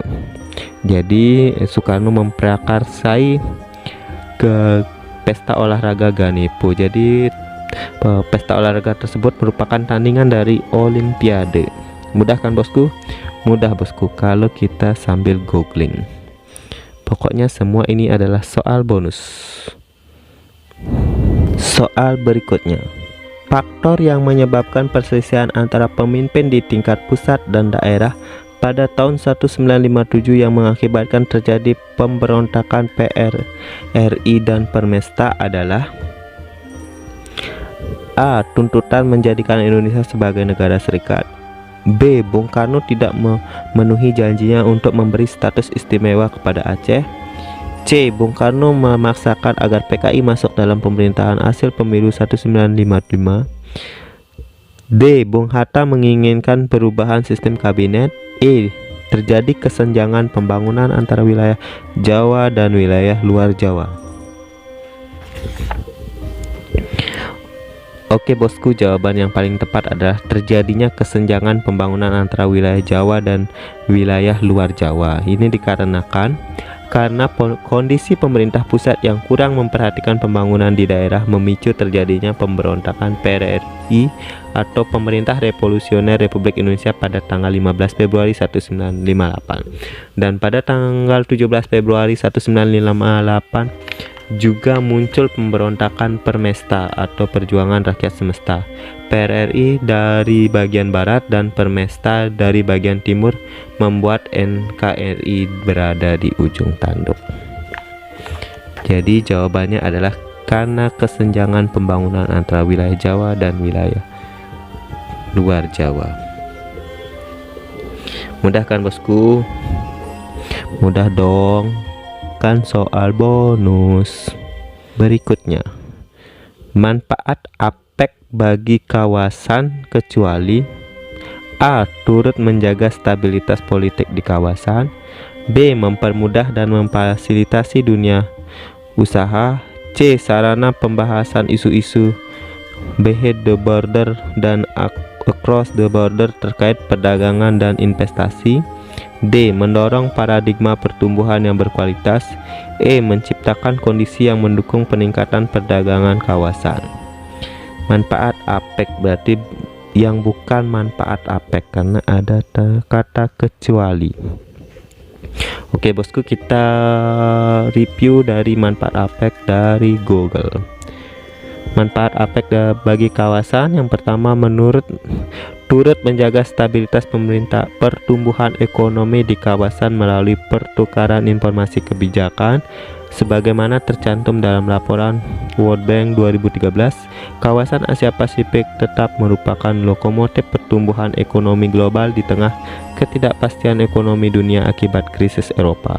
Jadi Soekarno memprakarsai ke pesta olahraga Ganepo. Jadi pesta olahraga tersebut merupakan tandingan dari Olimpiade. Mudah kan bosku? Mudah bosku kalau kita sambil googling. Pokoknya semua ini adalah soal bonus. Soal berikutnya. Faktor yang menyebabkan perselisihan antara pemimpin di tingkat pusat dan daerah pada tahun 1957 yang mengakibatkan terjadi pemberontakan PRRI dan Permesta adalah: A. Tuntutan menjadikan Indonesia sebagai negara serikat. B. Bung Karno tidak memenuhi janjinya untuk memberi status istimewa kepada Aceh. C. Bung Karno memaksakan agar PKI masuk dalam pemerintahan hasil pemilu 1955. D. Bung Hatta menginginkan perubahan sistem kabinet. E. Terjadi kesenjangan pembangunan antara wilayah Jawa dan wilayah luar Jawa. Oke bosku, jawaban yang paling tepat adalah terjadinya kesenjangan pembangunan antara wilayah Jawa dan wilayah luar Jawa. Ini dikarenakan karena kondisi pemerintah pusat yang kurang memperhatikan pembangunan di daerah memicu terjadinya pemberontakan PRRI atau Pemerintah Revolusioner Republik Indonesia pada tanggal 15 Februari 1958. Dan pada tanggal 17 Februari 1958 juga muncul pemberontakan Permesta atau Perjuangan Rakyat Semesta. PRRI dari bagian barat dan Permesta dari bagian timur membuat NKRI berada di ujung tanduk. Jadi jawabannya adalah karena kesenjangan pembangunan antara wilayah Jawa dan wilayah luar Jawa. Mudah kan bosku? Mudah dong. Kan soal bonus. Berikutnya, manfaat APEC bagi kawasan kecuali: A. Turut menjaga stabilitas politik di kawasan. B. Mempermudah dan memfasilitasi dunia usaha. C. Sarana pembahasan isu-isu behind the border dan across the border terkait perdagangan dan investasi. D. Mendorong paradigma pertumbuhan yang berkualitas. E. Menciptakan kondisi yang mendukung peningkatan perdagangan kawasan. Manfaat APEC berarti yang bukan manfaat APEC karena ada kata kecuali. Oke bosku, kita review dari manfaat APEC dari Google. Manfaat APEC bagi kawasan yang pertama, turut menjaga stabilitas pemerintah pertumbuhan ekonomi di kawasan melalui pertukaran informasi kebijakan sebagaimana tercantum dalam laporan World Bank 2013. Kawasan Asia Pasifik tetap merupakan lokomotif pertumbuhan ekonomi global di tengah ketidakpastian ekonomi dunia akibat krisis Eropa.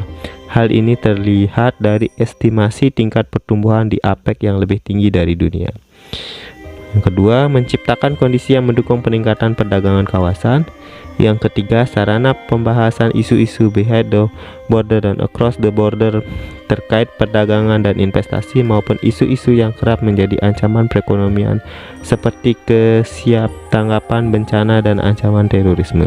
Hal ini terlihat dari estimasi tingkat pertumbuhan di APEC yang lebih tinggi dari dunia. Yang kedua, menciptakan kondisi yang mendukung peningkatan perdagangan kawasan. Yang ketiga, sarana pembahasan isu-isu behind the border dan across the border terkait perdagangan dan investasi maupun isu-isu yang kerap menjadi ancaman perekonomian seperti kesiaptanggapan bencana dan ancaman terorisme.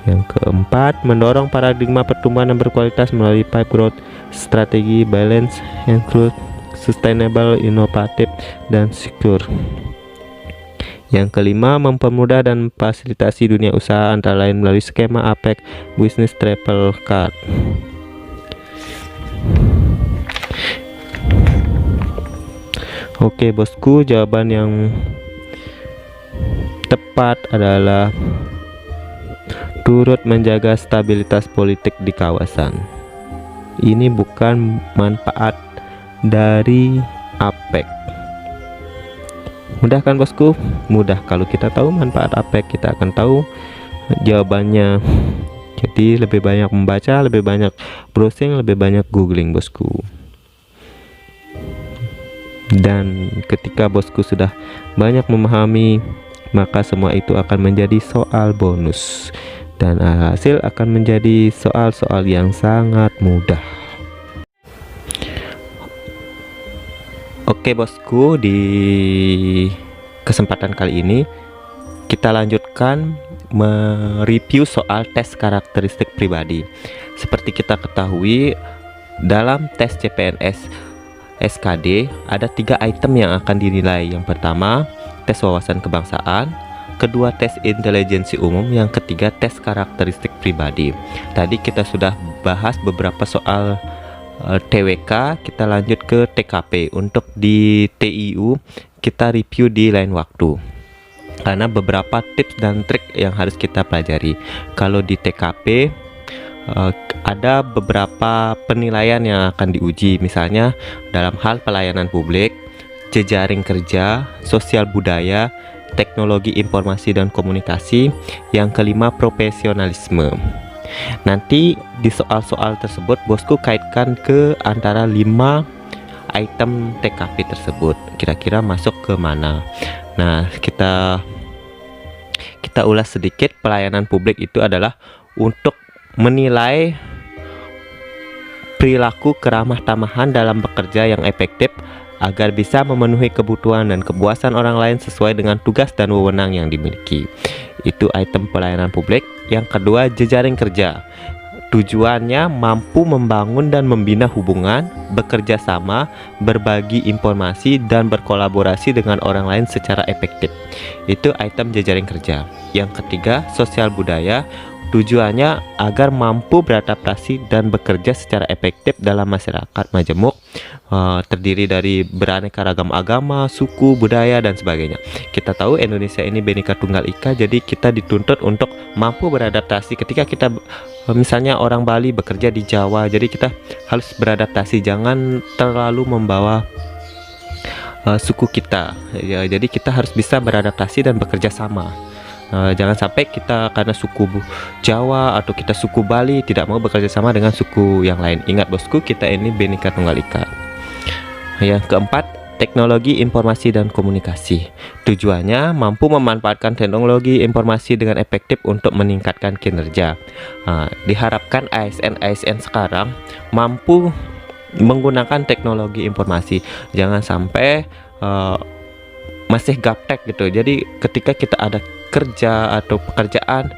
Yang keempat, mendorong paradigma pertumbuhan yang berkualitas melalui pipe growth, strategi balance, include, sustainable, inovatif, dan secure. Yang kelima, mempermudah dan memfasilitasi dunia usaha antara lain melalui skema APEC Business Travel Card. Oke bosku, jawaban yang keempat adalah turut menjaga stabilitas politik di kawasan. Ini bukan manfaat dari APEC. Mudah kan bosku? Mudah. Kalau kita tahu manfaat APEC, kita akan tahu jawabannya. Jadi lebih banyak membaca, lebih banyak browsing, lebih banyak googling bosku. Dan ketika bosku sudah banyak memahami, maka semua itu akan menjadi soal bonus, dan hasil akan menjadi soal-soal yang sangat mudah. Oke bosku, di kesempatan kali ini kita lanjutkan mereview soal tes karakteristik pribadi. Seperti kita ketahui, dalam tes CPNS SKD ada 3 item yang akan dinilai. Yang pertama, tes wawasan kebangsaan, kedua tes intelijensi umum, yang ketiga tes karakteristik pribadi. Tadi kita sudah bahas beberapa soal TWK, kita lanjut ke TKP. Untuk di TIU kita review di lain waktu, karena beberapa tips dan trik yang harus kita pelajari. Kalau di TKP ada beberapa penilaian yang akan diuji, misalnya dalam hal pelayanan publik, jejaring kerja, sosial budaya, teknologi informasi dan komunikasi, yang kelima profesionalisme. Nanti di soal-soal tersebut bosku kaitkan ke antara 5 item TKP tersebut, kira-kira masuk ke mana. Nah, kita ulas sedikit. Pelayanan publik itu adalah untuk menilai perilaku keramah tamahan dalam bekerja yang efektif agar bisa memenuhi kebutuhan dan kepuasan orang lain sesuai dengan tugas dan wewenang yang dimiliki. Itu item pelayanan publik. Yang kedua, jejaring kerja. Tujuannya mampu membangun dan membina hubungan, bekerja sama, berbagi informasi, dan berkolaborasi dengan orang lain secara efektif. Itu item jejaring kerja. Yang ketiga, sosial budaya. Tujuannya agar mampu beradaptasi dan bekerja secara efektif dalam masyarakat majemuk, terdiri dari beraneka ragam agama, suku, budaya, dan sebagainya. Kita tahu Indonesia ini Bhinneka Tunggal Ika, jadi kita dituntut untuk mampu beradaptasi. Ketika kita misalnya orang Bali bekerja di Jawa, jadi kita harus beradaptasi, jangan terlalu membawa suku kita ya. Jadi kita harus bisa beradaptasi dan bekerja sama. Jangan sampai kita karena suku Jawa atau kita suku Bali tidak mau bekerja sama dengan suku yang lain. Ingat bosku, kita ini Bhinneka Tunggal Ika. Yang keempat, teknologi informasi dan komunikasi. Tujuannya mampu memanfaatkan teknologi informasi dengan efektif untuk meningkatkan kinerja. Diharapkan ASN sekarang mampu menggunakan teknologi informasi. Jangan sampai masih gaptek gitu. Jadi ketika kita ada kerja atau pekerjaan,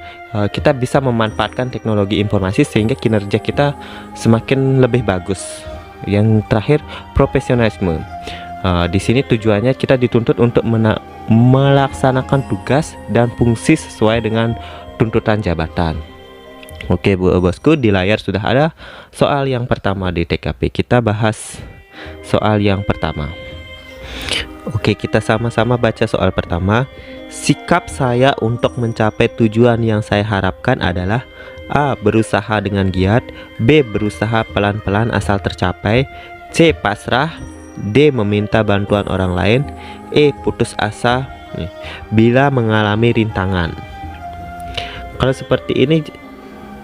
kita bisa memanfaatkan teknologi informasi sehingga kinerja kita semakin lebih bagus. Yang terakhir, profesionalisme. Di sini tujuannya kita dituntut untuk melaksanakan tugas dan fungsi sesuai dengan tuntutan jabatan. Oke bosku, di layar sudah ada soal yang pertama di TKP. Kita bahas soal yang pertama. Oke, kita sama-sama baca soal pertama. Sikap saya untuk mencapai tujuan yang saya harapkan adalah: A. Berusaha dengan giat, B. Berusaha pelan-pelan asal tercapai, C. Pasrah, D. Meminta bantuan orang lain, E. Putus asa bila mengalami rintangan. Kalau seperti ini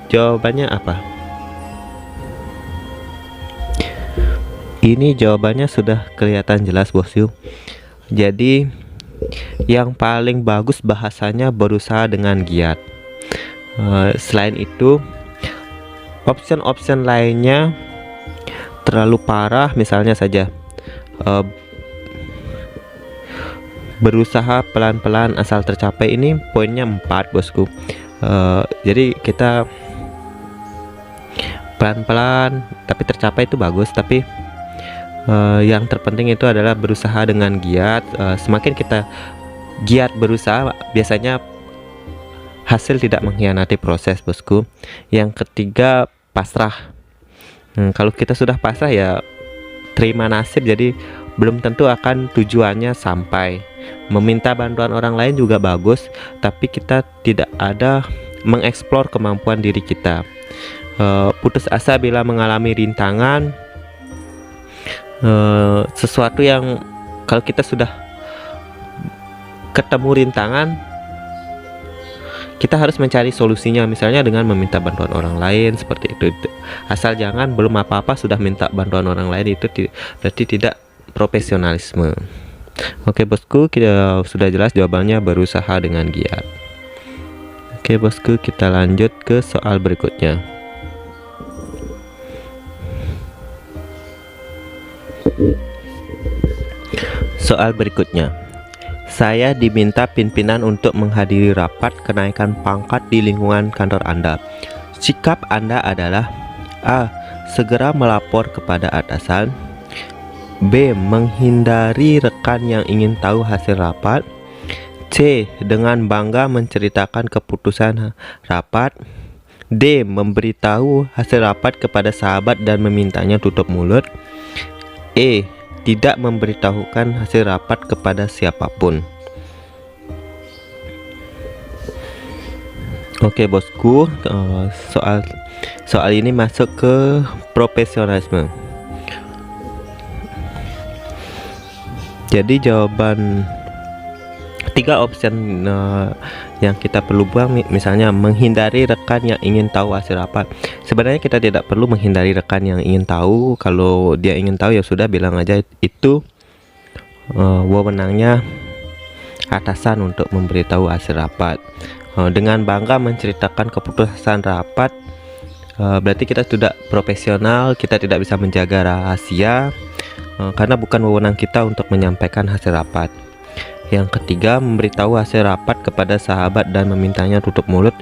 jawabannya apa? Ini jawabannya sudah kelihatan jelas bosku. Jadi yang paling bagus bahasanya berusaha dengan giat. Selain itu, option-option lainnya terlalu parah, misalnya saja berusaha pelan-pelan asal tercapai. Ini poinnya 4 bosku. Jadi kita pelan-pelan tapi tercapai itu bagus, tapi yang terpenting itu adalah berusaha dengan giat. Semakin kita giat berusaha, biasanya hasil tidak mengkhianati proses bosku. Yang ketiga, pasrah. Kalau kita sudah pasrah ya terima nasib, jadi belum tentu akan tujuannya sampai. Meminta bantuan orang lain juga bagus, tapi kita tidak ada mengeksplor kemampuan diri kita. Putus asa bila mengalami rintangan, sesuatu yang kalau kita sudah ketemu rintangan, kita harus mencari solusinya, misalnya dengan meminta bantuan orang lain seperti itu. Asal jangan belum apa-apa sudah minta bantuan orang lain, itu berarti tidak profesionalisme. Oke bosku, kita sudah jelas jawabannya, berusaha dengan giat. Oke bosku, kita lanjut ke soal berikutnya. Soal berikutnya, saya diminta pimpinan untuk menghadiri rapat kenaikan pangkat di lingkungan kantor Anda. Sikap Anda adalah A. Segera melapor kepada atasan, B. Menghindari rekan yang ingin tahu hasil rapat, C. Dengan bangga menceritakan keputusan rapat, D. Memberitahu hasil rapat kepada sahabat dan memintanya tutup mulut, E. Tidak memberitahukan hasil rapat kepada siapapun. Oke bosku, soal ini masuk ke profesionalisme. Jadi jawaban 3 opsi yang kita perlu buang, misalnya menghindari rekan yang ingin tahu hasil rapat. Sebenarnya kita tidak perlu menghindari rekan yang ingin tahu. Kalau dia ingin tahu ya sudah, bilang aja itu wewenangnya atasan untuk memberitahu hasil rapat. Dengan bangga menceritakan keputusan rapat, berarti kita sudah profesional, kita tidak bisa menjaga rahasia karena bukan wewenang kita untuk menyampaikan hasil rapat. Yang ketiga, memberitahu hasil rapat kepada sahabat dan memintanya tutup mulut.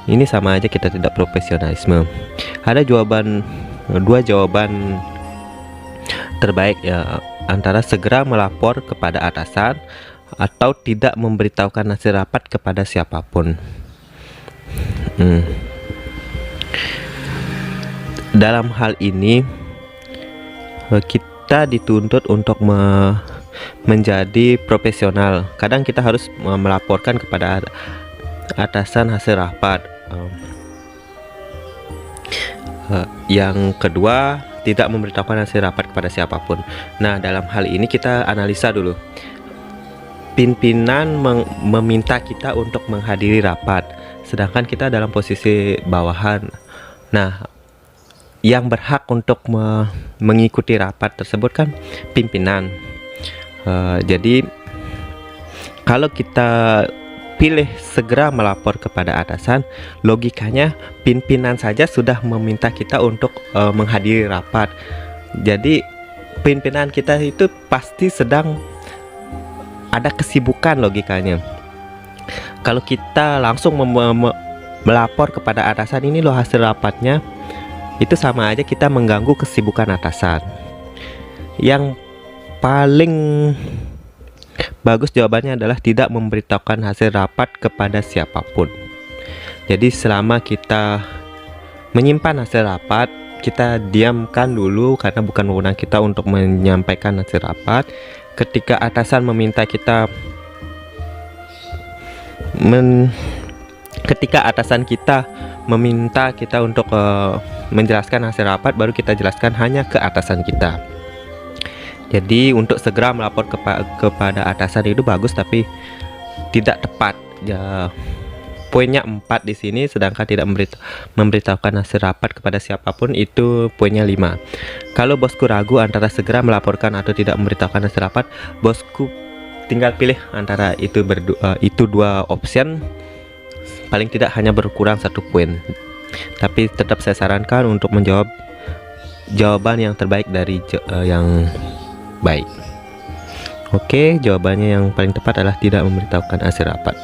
Ini sama aja kita tidak profesionalisme. Ada dua jawaban terbaik ya, antara segera melapor kepada atasan atau tidak memberitahukan hasil rapat kepada siapapun. Dalam hal ini kita dituntut untuk menjadi profesional. Kadang kita harus melaporkan kepada atasan hasil rapat. Yang kedua, tidak memberitahukan hasil rapat kepada siapapun. Nah, dalam hal ini kita analisa dulu. Pimpinan meminta kita untuk menghadiri rapat, sedangkan kita dalam posisi bawahan. Nah, yang berhak untuk mengikuti rapat tersebut kan pimpinan. Jadi kalau kita pilih segera melapor kepada atasan, logikanya pimpinan saja sudah meminta kita untuk menghadiri rapat. Jadi pimpinan kita itu pasti sedang ada kesibukan logikanya. Kalau kita langsung melapor kepada atasan, ini loh hasil rapatnya, itu sama aja kita mengganggu kesibukan atasan. Yang paling bagus jawabannya adalah tidak memberitahukan hasil rapat kepada siapapun. Jadi selama kita menyimpan hasil rapat, kita diamkan dulu karena bukan wewenang kita untuk menyampaikan hasil rapat. Ketika atasan meminta kita ketika atasan kita meminta kita untuk menjelaskan hasil rapat, baru kita jelaskan hanya ke atasan kita. Jadi untuk segera melapor kepada atasan itu bagus, tapi tidak tepat ya. Poinnya 4 di sini, sedangkan tidak memberitahukan hasil rapat kepada siapapun itu poinnya 5. Kalau bosku ragu antara segera melaporkan atau tidak memberitahukan hasil rapat, bosku tinggal pilih antara itu dua option. Paling tidak hanya berkurang 1 poin. Tapi tetap saya sarankan untuk menjawab jawaban yang terbaik dari yang baik. Oke, jawabannya yang paling tepat adalah tidak memberitahukan hasil rapat.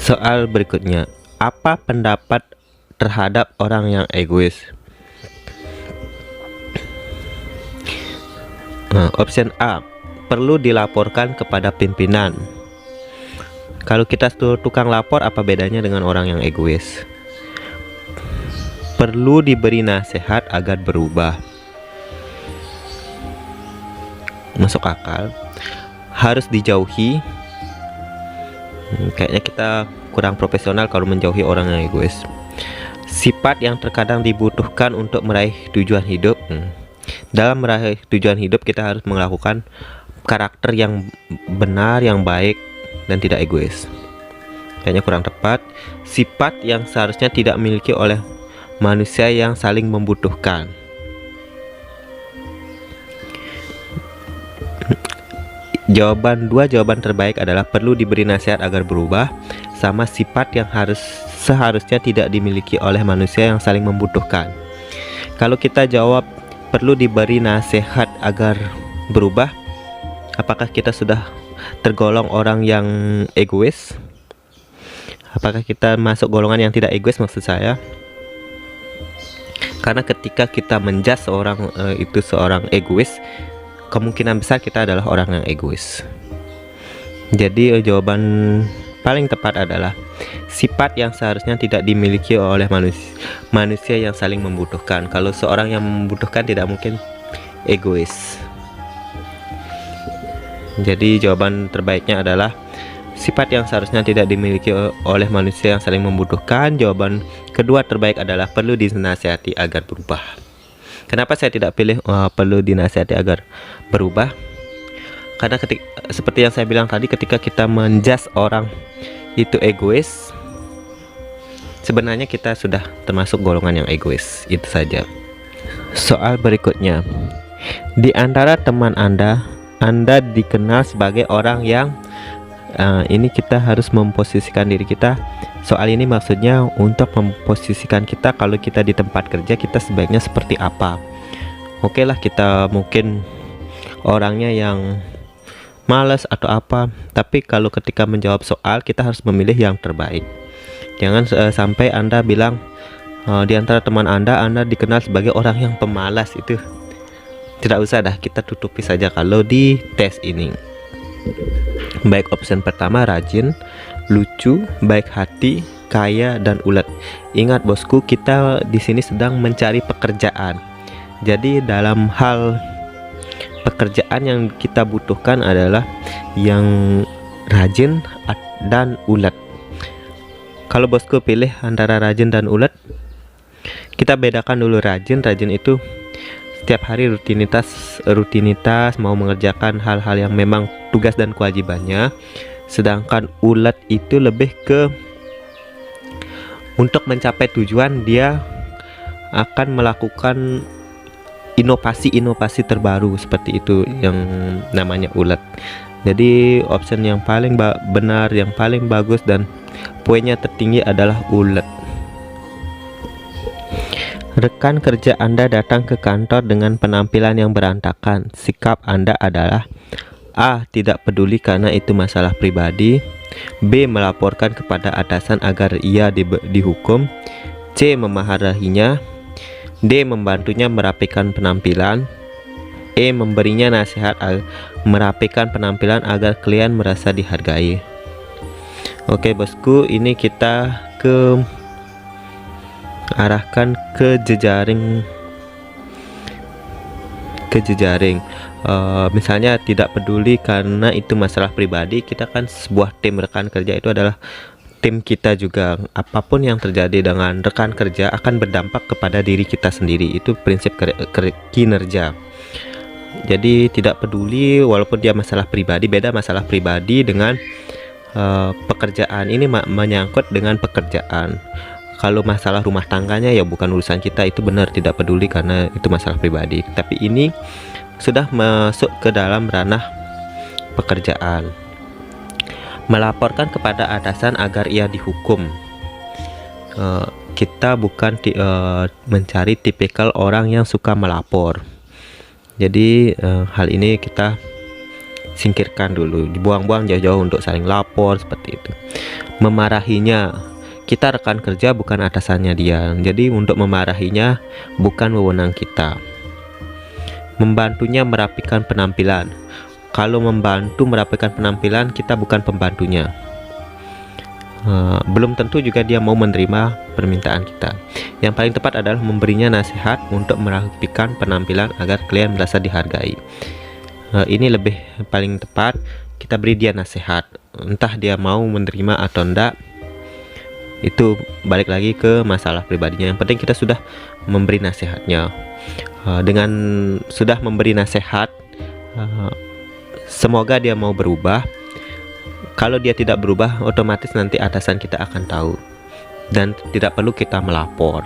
Soal berikutnya, apa pendapat terhadap orang yang egois? Option A, perlu dilaporkan kepada pimpinan. Kalau kita tukang lapor, apa bedanya dengan orang yang egois? perlu diberi nasihat agar berubah. Masuk akal. Harus dijauhi. Kayaknya kita kurang profesional kalau menjauhi orang yang egois. Sifat yang terkadang dibutuhkan untuk meraih tujuan hidup. Dalam meraih tujuan hidup kita harus melakukan karakter yang benar, yang baik, dan tidak egois. Kayaknya kurang tepat. Sifat yang seharusnya tidak dimiliki oleh manusia yang saling membutuhkan. Dua jawaban terbaik adalah perlu diberi nasihat agar berubah, sama sifat yang seharusnya tidak dimiliki oleh manusia yang saling membutuhkan. Kalau kita jawab perlu diberi nasihat agar berubah, apakah kita sudah tergolong orang yang egois? Apakah kita masuk golongan yang tidak egois, maksud saya? Karena ketika kita menjudge seorang itu seorang egois, kemungkinan besar kita adalah orang yang egois. Jadi jawaban paling tepat adalah sifat yang seharusnya tidak dimiliki oleh manusia yang saling membutuhkan. Kalau seorang yang membutuhkan tidak mungkin egois. Jadi jawaban terbaiknya adalah sifat yang seharusnya tidak dimiliki oleh manusia yang saling membutuhkan. Jawaban kedua terbaik adalah perlu dinasihati agar berubah. Kenapa saya tidak pilih perlu dinasihati agar berubah? Karena seperti yang saya bilang tadi, ketika kita menjudge orang itu egois, sebenarnya kita sudah termasuk golongan yang egois. Itu saja. Soal berikutnya, di antara teman Anda dikenal sebagai orang yang ini kita harus memposisikan diri kita. Soal ini maksudnya untuk memposisikan kita kalau kita di tempat kerja, kita sebaiknya seperti apa. Oke lah, kita mungkin orangnya yang malas atau apa, tapi kalau ketika menjawab soal kita harus memilih yang terbaik. Jangan sampai Anda bilang di antara teman Anda dikenal sebagai orang yang pemalas. Itu tidak usah dah, kita tutupi saja kalau di tes ini. Baik option pertama rajin, lucu, baik hati, kaya, dan ulet. Ingat bosku, kita di sini sedang mencari pekerjaan. Jadi dalam hal pekerjaan yang kita butuhkan adalah yang rajin dan ulet. Kalau bosku pilih antara rajin dan ulet, kita bedakan dulu. Rajin itu setiap hari rutinitas mau mengerjakan hal-hal yang memang tugas dan kewajibannya. Sedangkan ulet itu lebih ke untuk mencapai tujuan, dia akan melakukan inovasi terbaru, seperti itu yang namanya ulet. Jadi option yang paling benar, yang paling bagus dan poinnya tertinggi adalah ulet. Rekan kerja Anda datang ke kantor dengan penampilan yang berantakan. Sikap Anda adalah A. Tidak peduli karena itu masalah pribadi. B. Melaporkan kepada atasan agar ia dihukum. C. Memarahinya. D. Membantunya merapikan penampilan. E. Memberinya nasihat merapikan penampilan agar klien merasa dihargai. Oke bosku, ini kita arahkan ke jejaring. Misalnya tidak peduli karena itu masalah pribadi. Kita kan sebuah tim, rekan kerja itu adalah tim kita juga. Apapun yang terjadi dengan rekan kerja akan berdampak kepada diri kita sendiri. Itu prinsip kinerja. Jadi tidak peduli walaupun dia masalah pribadi. Beda masalah pribadi dengan pekerjaan. Ini menyangkut dengan pekerjaan. Kalau masalah rumah tangganya ya bukan urusan kita, itu benar tidak peduli karena itu masalah pribadi. Tapi ini sudah masuk ke dalam ranah pekerjaan. Melaporkan kepada atasan agar ia dihukum. Kita bukan mencari tipikal orang yang suka melapor. Jadi hal ini kita singkirkan dulu, dibuang-buang jauh-jauh untuk saling lapor seperti itu. Memarahinya. Kita rekan kerja bukan atasannya dia, jadi untuk memarahinya bukan wewenang kita. Membantunya merapikan penampilan. Kalau membantu merapikan penampilan, kita bukan pembantunya. belum tentu juga dia mau menerima permintaan kita. Yang paling tepat adalah memberinya nasihat untuk merapikan penampilan agar klien merasa dihargai. Ini lebih paling tepat, kita beri dia nasihat. Entah dia mau menerima atau enggak, itu balik lagi ke masalah pribadinya. Yang penting kita sudah memberi nasihatnya. Dengan sudah memberi nasihat, semoga dia mau berubah. Kalau dia tidak berubah, otomatis nanti atasan kita akan tahu, dan tidak perlu kita melapor.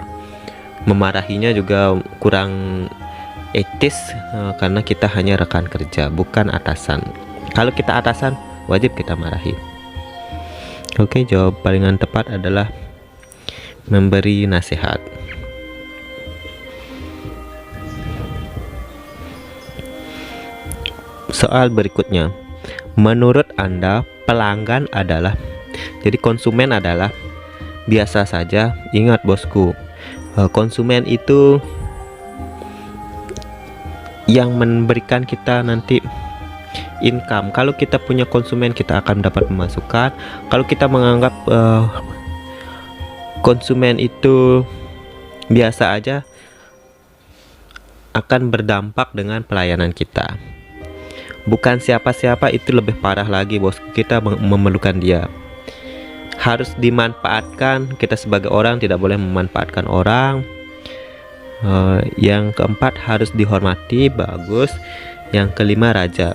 Memarahinya juga kurang etis, karena kita hanya rekan kerja, bukan atasan. Kalau kita atasan, wajib kita marahi. Oke, jawab palingan tepat adalah memberi nasihat. Soal berikutnya, menurut Anda pelanggan adalah, jadi konsumen adalah biasa saja. Ingat bosku, konsumen itu yang memberikan kita nanti income. Kalau kita punya konsumen, kita akan dapat pemasukan. Kalau kita menganggap konsumen itu biasa aja, akan berdampak dengan pelayanan kita. Bukan siapa-siapa, itu lebih parah lagi bos. Kita memerlukan dia, harus dimanfaatkan. Kita sebagai orang tidak boleh memanfaatkan orang. Yang keempat, harus dihormati. Bagus. Yang kelima, raja.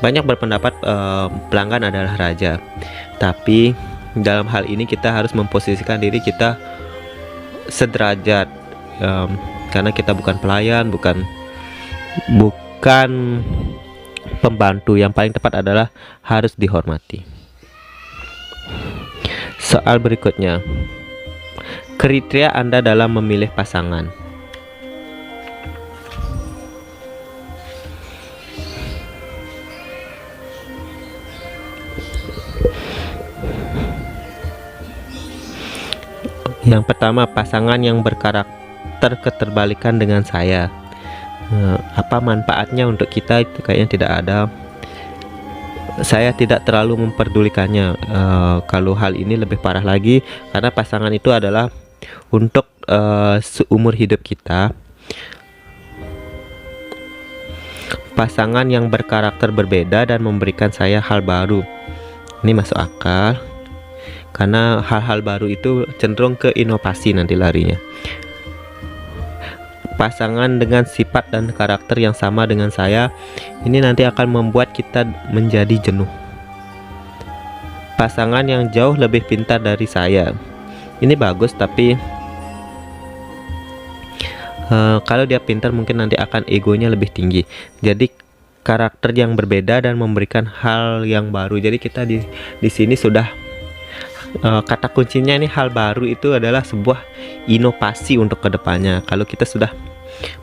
Banyak berpendapat pelanggan adalah raja, tapi dalam hal ini kita harus memposisikan diri kita sederajat, karena kita bukan pelayan, bukan pembantu. Yang paling tepat adalah harus dihormati. Soal berikutnya, kriteria Anda dalam memilih pasangan. Yang pertama, pasangan yang berkarakter keterbalikan dengan saya. Apa manfaatnya untuk kita, itu kayaknya tidak ada. Saya tidak terlalu memperdulikannya. Kalau hal ini lebih parah lagi, karena pasangan itu adalah untuk seumur hidup kita. Pasangan yang berkarakter berbeda dan memberikan saya hal baru, ini masuk akal, karena hal-hal baru itu cenderung ke inovasi nanti larinya. Pasangan dengan sifat dan karakter yang sama dengan saya, ini nanti akan membuat kita menjadi jenuh. Pasangan yang jauh lebih pintar dari saya, ini bagus, tapi kalau dia pintar mungkin nanti akan egonya lebih tinggi. Jadi karakter yang berbeda dan memberikan hal yang baru. Jadi kita di sini sudah kata kuncinya ini hal baru itu adalah sebuah inovasi untuk kedepannya. Kalau kita sudah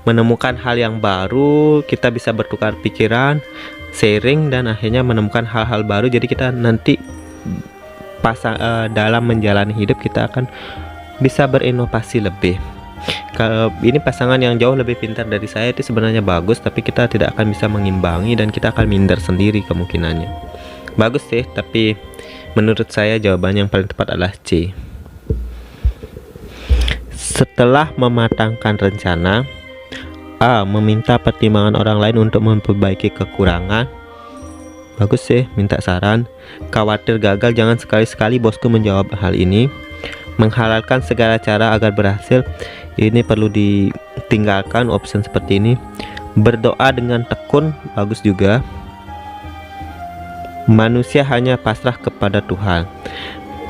menemukan hal yang baru, kita bisa bertukar pikiran, sharing, dan akhirnya menemukan hal-hal baru. Jadi kita nanti dalam menjalani hidup kita akan bisa berinovasi lebih. Kalau ini pasangan yang jauh lebih pintar dari saya, itu sebenarnya bagus, tapi kita tidak akan bisa mengimbangi dan kita akan minder sendiri kemungkinannya. Bagus sih, tapi menurut saya jawaban yang paling tepat adalah C. Setelah mematangkan rencana, A. Meminta pertimbangan orang lain untuk memperbaiki kekurangan. Bagus sih, minta saran. Khawatir gagal, jangan sekali-sekali bosku menjawab hal ini. Menghalalkan segala cara agar berhasil, ini perlu ditinggalkan option seperti ini. Berdoa dengan tekun, bagus juga. Manusia hanya pasrah kepada Tuhan.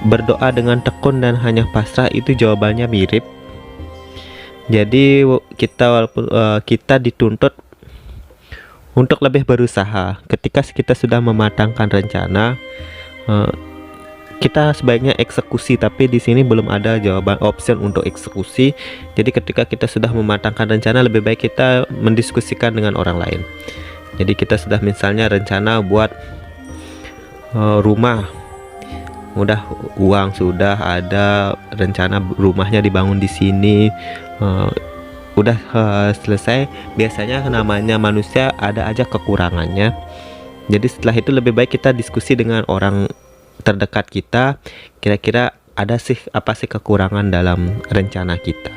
Berdoa dengan tekun dan hanya pasrah, itu jawabannya mirip. Jadi kita dituntut untuk lebih berusaha. Ketika kita sudah mematangkan rencana, kita sebaiknya eksekusi, tapi di sini belum ada jawaban option untuk eksekusi. Jadi ketika kita sudah mematangkan rencana, lebih baik kita mendiskusikan dengan orang lain. Jadi kita sudah misalnya rencana buat rumah, udah uang sudah ada, rencana rumahnya dibangun di sini, udah selesai. Biasanya namanya manusia ada aja kekurangannya. Jadi setelah itu lebih baik kita diskusi dengan orang terdekat kita, kira-kira apa sih kekurangan dalam rencana kita.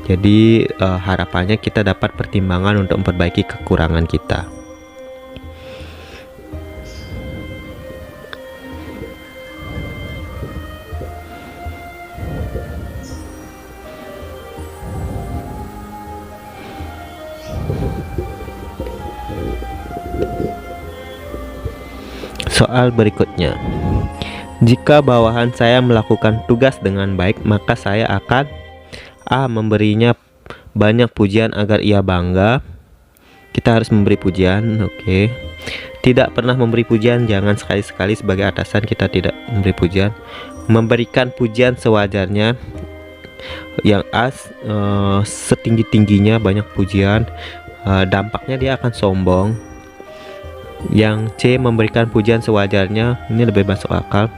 Jadi harapannya kita dapat pertimbangan untuk memperbaiki kekurangan kita. Soal berikutnya, jika bawahan saya melakukan tugas dengan baik, maka saya akan A. Memberinya banyak pujian agar ia bangga. Kita harus memberi pujian, oke. Tidak pernah memberi pujian, jangan sekali-sekali sebagai atasan kita tidak memberi pujian. Memberikan pujian sewajarnya. Yang A. Setinggi-tingginya banyak pujian, dampaknya dia akan sombong. Yang C. Memberikan pujian sewajarnya, ini lebih masuk akal.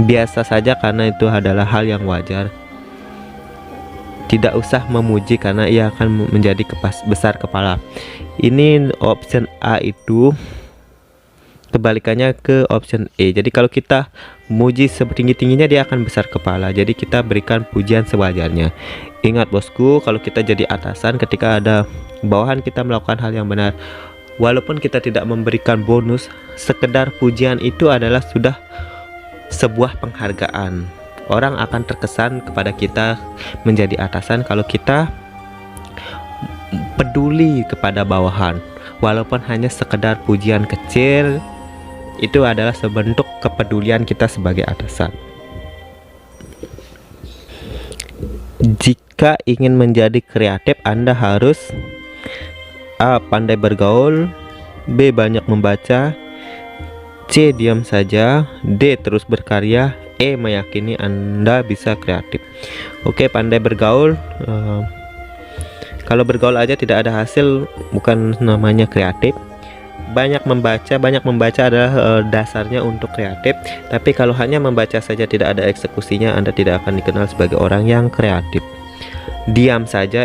Biasa saja karena itu adalah hal yang wajar. Tidak usah memuji karena ia akan menjadi besar kepala. Ini option A itu kebalikannya ke option E. Jadi kalau kita muji setinggi-tingginya, dia akan besar kepala. Jadi kita berikan pujian sewajarnya. Ingat bosku, kalau kita jadi atasan, ketika ada bawahan kita melakukan hal yang benar, walaupun kita tidak memberikan bonus, sekedar pujian itu adalah sudah sebuah penghargaan. Orang akan terkesan kepada kita menjadi atasan kalau kita peduli kepada bawahan. Walaupun hanya sekedar pujian kecil, itu adalah sebentuk kepedulian kita sebagai atasan. Jika ingin menjadi kreatif, Anda harus A. Pandai bergaul, B. Banyak membaca, C. Diam saja, D. Terus berkarya, E. Meyakini Anda bisa kreatif. Oke, pandai bergaul. Kalau bergaul aja tidak ada hasil, bukan namanya kreatif. Banyak membaca adalah dasarnya untuk kreatif. Tapi kalau hanya membaca saja tidak ada eksekusinya, Anda tidak akan dikenal sebagai orang yang kreatif. Diam saja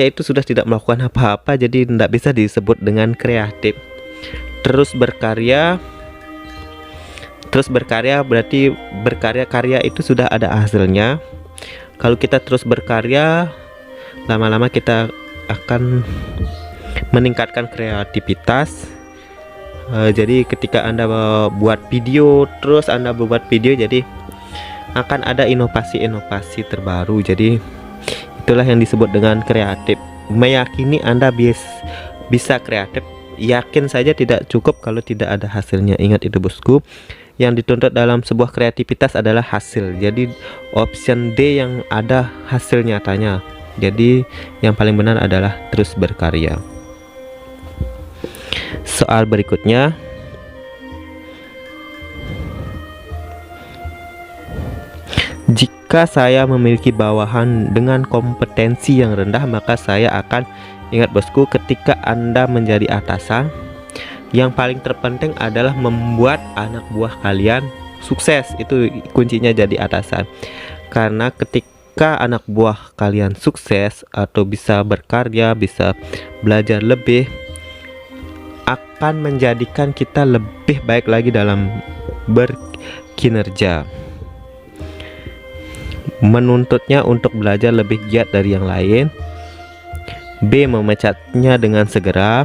itu sudah tidak melakukan apa-apa, jadi tidak bisa disebut dengan kreatif. Terus berkarya berarti karya itu sudah ada hasilnya. Kalau kita terus berkarya, lama-lama kita akan meningkatkan kreativitas. Jadi ketika Anda buat video, jadi akan ada inovasi terbaru. Jadi itulah yang disebut dengan kreatif. Meyakini Anda bisa kreatif. Yakin saja tidak cukup kalau tidak ada hasilnya. Ingat itu bosku. Yang dituntut dalam sebuah kreativitas adalah hasil. Jadi option D yang ada hasil nyatanya. Jadi yang paling benar adalah terus berkarya. Soal berikutnya, jika saya memiliki bawahan dengan kompetensi yang rendah, maka saya akan, ingat bosku, ketika Anda menjadi atasan, yang paling terpenting adalah membuat anak buah kalian sukses. Itu kuncinya jadi atasan. Karena ketika anak buah kalian sukses atau bisa berkarya, bisa belajar lebih, akan menjadikan kita lebih baik lagi dalam berkinerja. Menuntutnya untuk belajar lebih giat dari yang lain. B. Memecatnya dengan segera.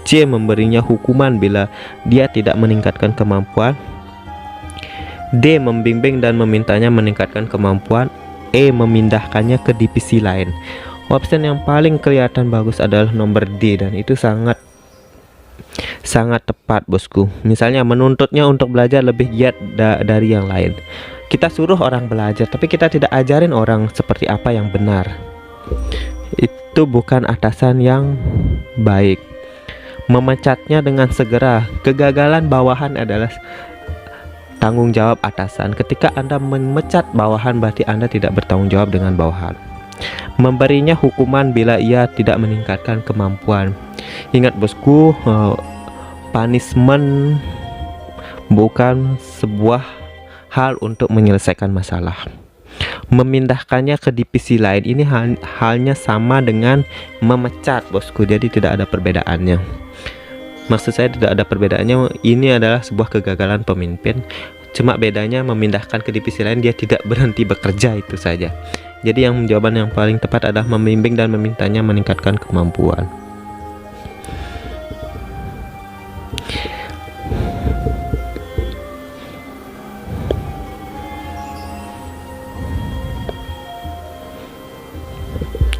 C. Memberinya hukuman bila dia tidak meningkatkan kemampuan. D. Membimbing dan memintanya meningkatkan kemampuan. E. Memindahkannya ke divisi lain. Opsi yang paling kelihatan bagus adalah nomor D, dan itu sangat tepat bosku. Misalnya menuntutnya untuk belajar lebih giat dari yang lain. Kita suruh orang belajar, tapi kita tidak ajarin orang seperti apa yang benar. Itu bukan atasan yang baik. Memecatnya dengan segera. Kegagalan bawahan adalah tanggung jawab atasan. Ketika Anda memecat bawahan, berarti Anda tidak bertanggung jawab dengan bawahan. Memberinya hukuman bila ia tidak meningkatkan kemampuan. Ingat bosku, punishment bukan sebuah hal untuk menyelesaikan masalah. Memindahkannya ke divisi lain, ini halnya sama dengan memecat bosku, jadi tidak ada perbedaannya. Maksud saya tidak ada perbedaannya, ini adalah sebuah kegagalan pemimpin. Cuma bedanya memindahkan ke divisi lain, dia tidak berhenti bekerja, itu saja. Jadi jawaban yang paling tepat adalah membimbing dan memintanya meningkatkan kemampuan.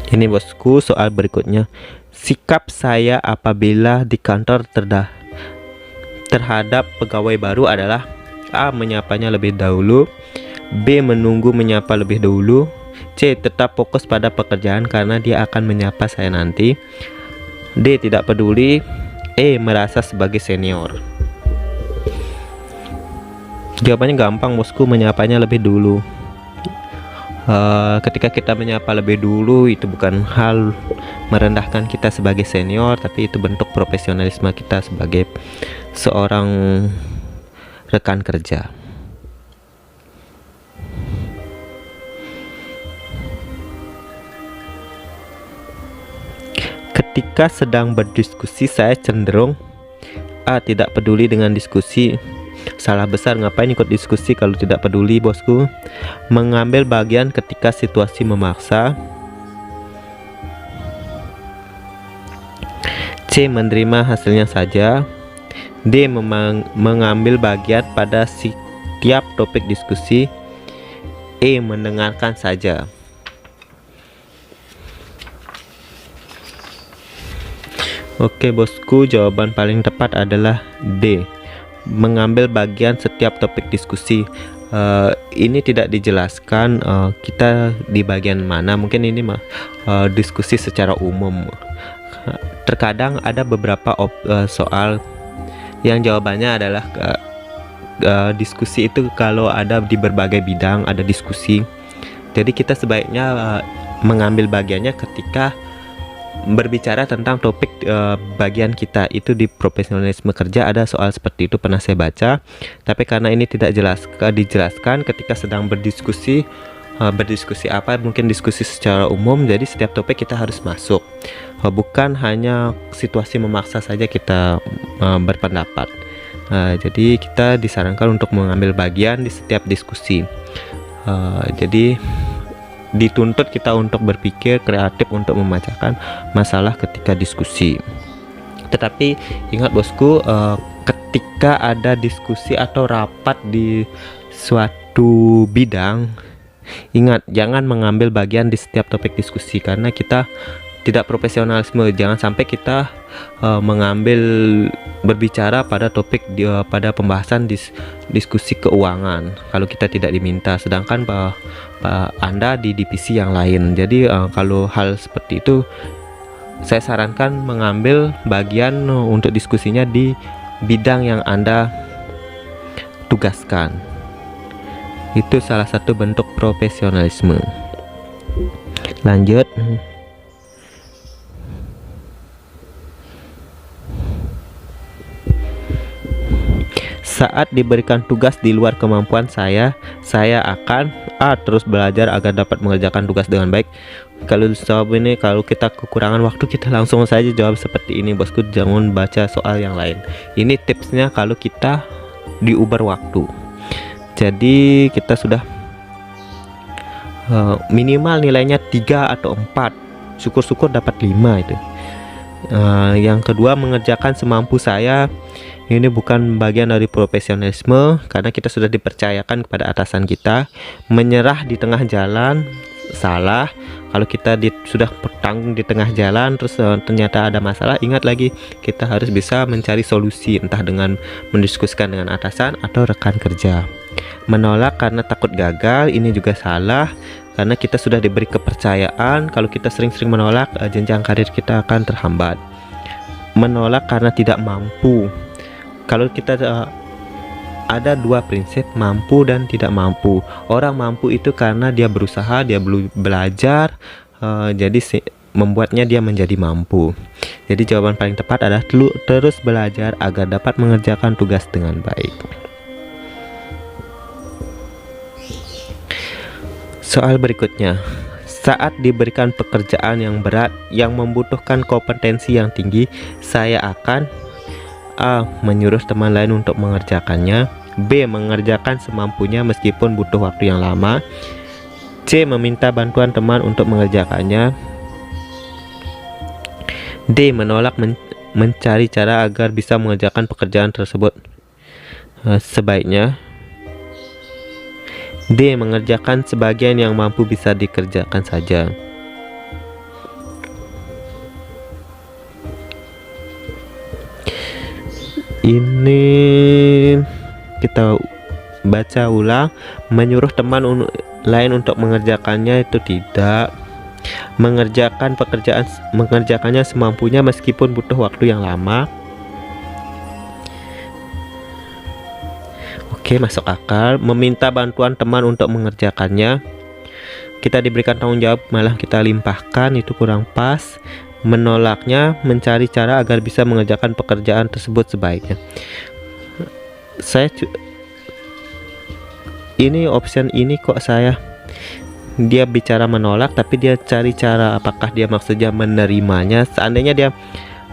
Ini bosku, soal berikutnya. Sikap saya apabila di kantor terhadap pegawai baru adalah: A. Menyapanya lebih dahulu, B. Menunggu menyapa lebih dahulu, C. Tetap fokus pada pekerjaan karena dia akan menyapa saya nanti, D. Tidak peduli, E. Merasa sebagai senior. Jawabannya gampang bosku, menyapanya lebih dulu. Ketika kita menyapa lebih dulu, itu bukan hal merendahkan kita sebagai senior, tapi itu bentuk profesionalisme kita sebagai seorang rekan kerja. Ketika sedang berdiskusi, saya cenderung A. Tidak peduli dengan diskusi. Salah besar, ngapain ikut diskusi kalau tidak peduli bosku. Mengambil bagian ketika situasi memaksa. C. Menerima hasilnya saja. D. Mengambil bagian pada setiap topik diskusi. E. Mendengarkan saja. Oke bosku, jawaban paling tepat adalah D. Mengambil bagian setiap topik diskusi. Ini tidak dijelaskan kita di bagian mana. Mungkin ini diskusi secara umum. Terkadang ada beberapa soal yang jawabannya adalah diskusi itu kalau ada di berbagai bidang ada diskusi. Jadi kita sebaiknya mengambil bagiannya ketika berbicara tentang topik bagian kita. Itu di profesionalisme kerja ada soal seperti itu, pernah saya baca. Tapi karena ini tidak dijelaskan ketika sedang berdiskusi apa, mungkin diskusi secara umum, jadi setiap topik kita harus masuk, bukan hanya situasi memaksa saja kita berpendapat. Jadi kita disarankan untuk mengambil bagian di setiap diskusi. Jadi dituntut kita untuk berpikir kreatif untuk memecahkan masalah ketika diskusi. Tetapi ingat bosku, ketika ada diskusi atau rapat di suatu bidang, ingat jangan mengambil bagian di setiap topik diskusi karena kita tidak profesionalisme. Jangan sampai kita berbicara pada topik pada pembahasan diskusi keuangan kalau kita tidak diminta, sedangkan Anda di divisi yang lain. Jadi kalau hal seperti itu, saya sarankan mengambil bagian untuk diskusinya di bidang yang Anda tugaskan. Itu salah satu bentuk profesionalisme. Lanjut. Saat diberikan tugas di luar kemampuan saya akan A. Terus belajar agar dapat mengerjakan tugas dengan baik. Kalau jawab ini, kalau kita kekurangan waktu, kita langsung saja jawab seperti ini bosku, jangan baca soal yang lain. Ini tipsnya kalau kita diuber waktu. Jadi kita sudah minimal nilainya 3 atau 4, syukur-syukur dapat 5 itu. Yang kedua, mengerjakan semampu saya. Ini bukan bagian dari profesionalisme karena kita sudah dipercayakan kepada atasan kita. Menyerah di tengah jalan salah. Kalau kita sudah bertanggung di tengah jalan terus ternyata ada masalah, ingat lagi kita harus bisa mencari solusi, entah dengan mendiskusikan dengan atasan atau rekan kerja. Menolak karena takut gagal, ini juga salah karena kita sudah diberi kepercayaan. Kalau kita sering-sering menolak, jenjang karir kita akan terhambat. Menolak karena tidak mampu. Kalau kita ada dua prinsip, mampu dan tidak mampu. Orang mampu itu karena dia berusaha, dia belajar, jadi membuatnya dia menjadi mampu. Jadi jawaban paling tepat adalah terus belajar agar dapat mengerjakan tugas dengan baik. Soal berikutnya, saat diberikan pekerjaan yang berat yang membutuhkan kompetensi yang tinggi, saya akan A. Menyuruh teman lain untuk mengerjakannya. B. Mengerjakan semampunya meskipun butuh waktu yang lama. C. Meminta bantuan teman untuk mengerjakannya. D. Menolak mencari cara agar bisa mengerjakan pekerjaan tersebut sebaiknya. D. Mengerjakan sebagian yang mampu bisa dikerjakan saja. Ini kita baca ulang. Menyuruh teman lain untuk mengerjakannya itu tidak. Mengerjakannya semampunya meskipun butuh waktu yang lama. Oke, masuk akal. Meminta bantuan teman untuk mengerjakannya. Kita diberikan tanggung jawab malah kita limpahkan, itu kurang pas. Menolaknya mencari cara agar bisa mengerjakan pekerjaan tersebut sebaiknya. Ini option ini kok dia bicara menolak tapi dia cari cara, apakah dia maksudnya menerimanya? Seandainya dia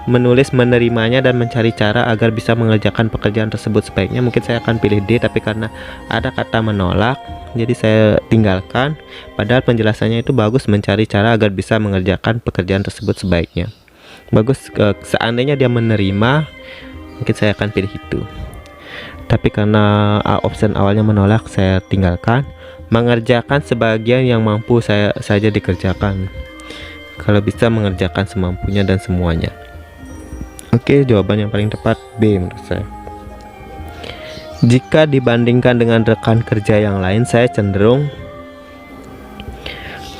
menulis menerimanya dan mencari cara agar bisa mengerjakan pekerjaan tersebut sebaiknya, mungkin saya akan pilih D, tapi karena ada kata menolak jadi saya tinggalkan. Padahal penjelasannya itu bagus, mencari cara agar bisa mengerjakan pekerjaan tersebut sebaiknya. Bagus. Seandainya dia menerima, mungkin saya akan pilih itu. Tapi karena option awalnya menolak, saya tinggalkan. Mengerjakan sebagian yang mampu saja dikerjakan. Kalau bisa mengerjakan semampunya dan semuanya. Oke, jawaban yang paling tepat B menurut saya. Jika dibandingkan dengan rekan kerja yang lain, saya cenderung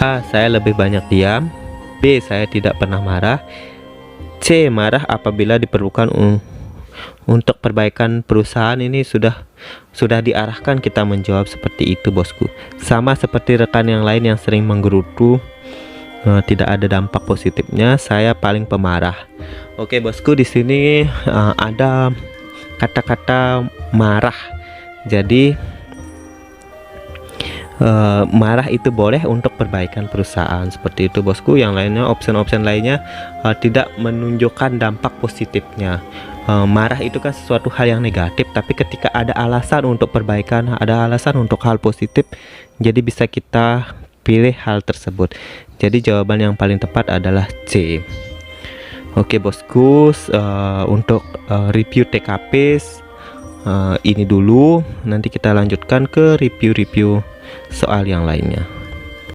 A. Saya lebih banyak diam. B. Saya tidak pernah marah. C. Marah apabila diperlukan untuk perbaikan perusahaan. Ini sudah diarahkan kita menjawab seperti itu, bosku. Sama seperti rekan yang lain yang sering menggerutu, tidak ada dampak positifnya. Saya paling pemarah. Oke, bosku, di sini ada kata-kata marah. Jadi marah itu boleh untuk perbaikan perusahaan, seperti itu, bosku. Yang lainnya, option-option lainnya tidak menunjukkan dampak positifnya. Marah itu kan sesuatu hal yang negatif, tapi ketika ada alasan untuk perbaikan, ada alasan untuk hal positif, jadi bisa kita pilih hal tersebut. Jadi jawaban yang paling tepat adalah C. Oke, bosku, untuk review TKP ini dulu. Nanti kita lanjutkan ke review soal yang lainnya.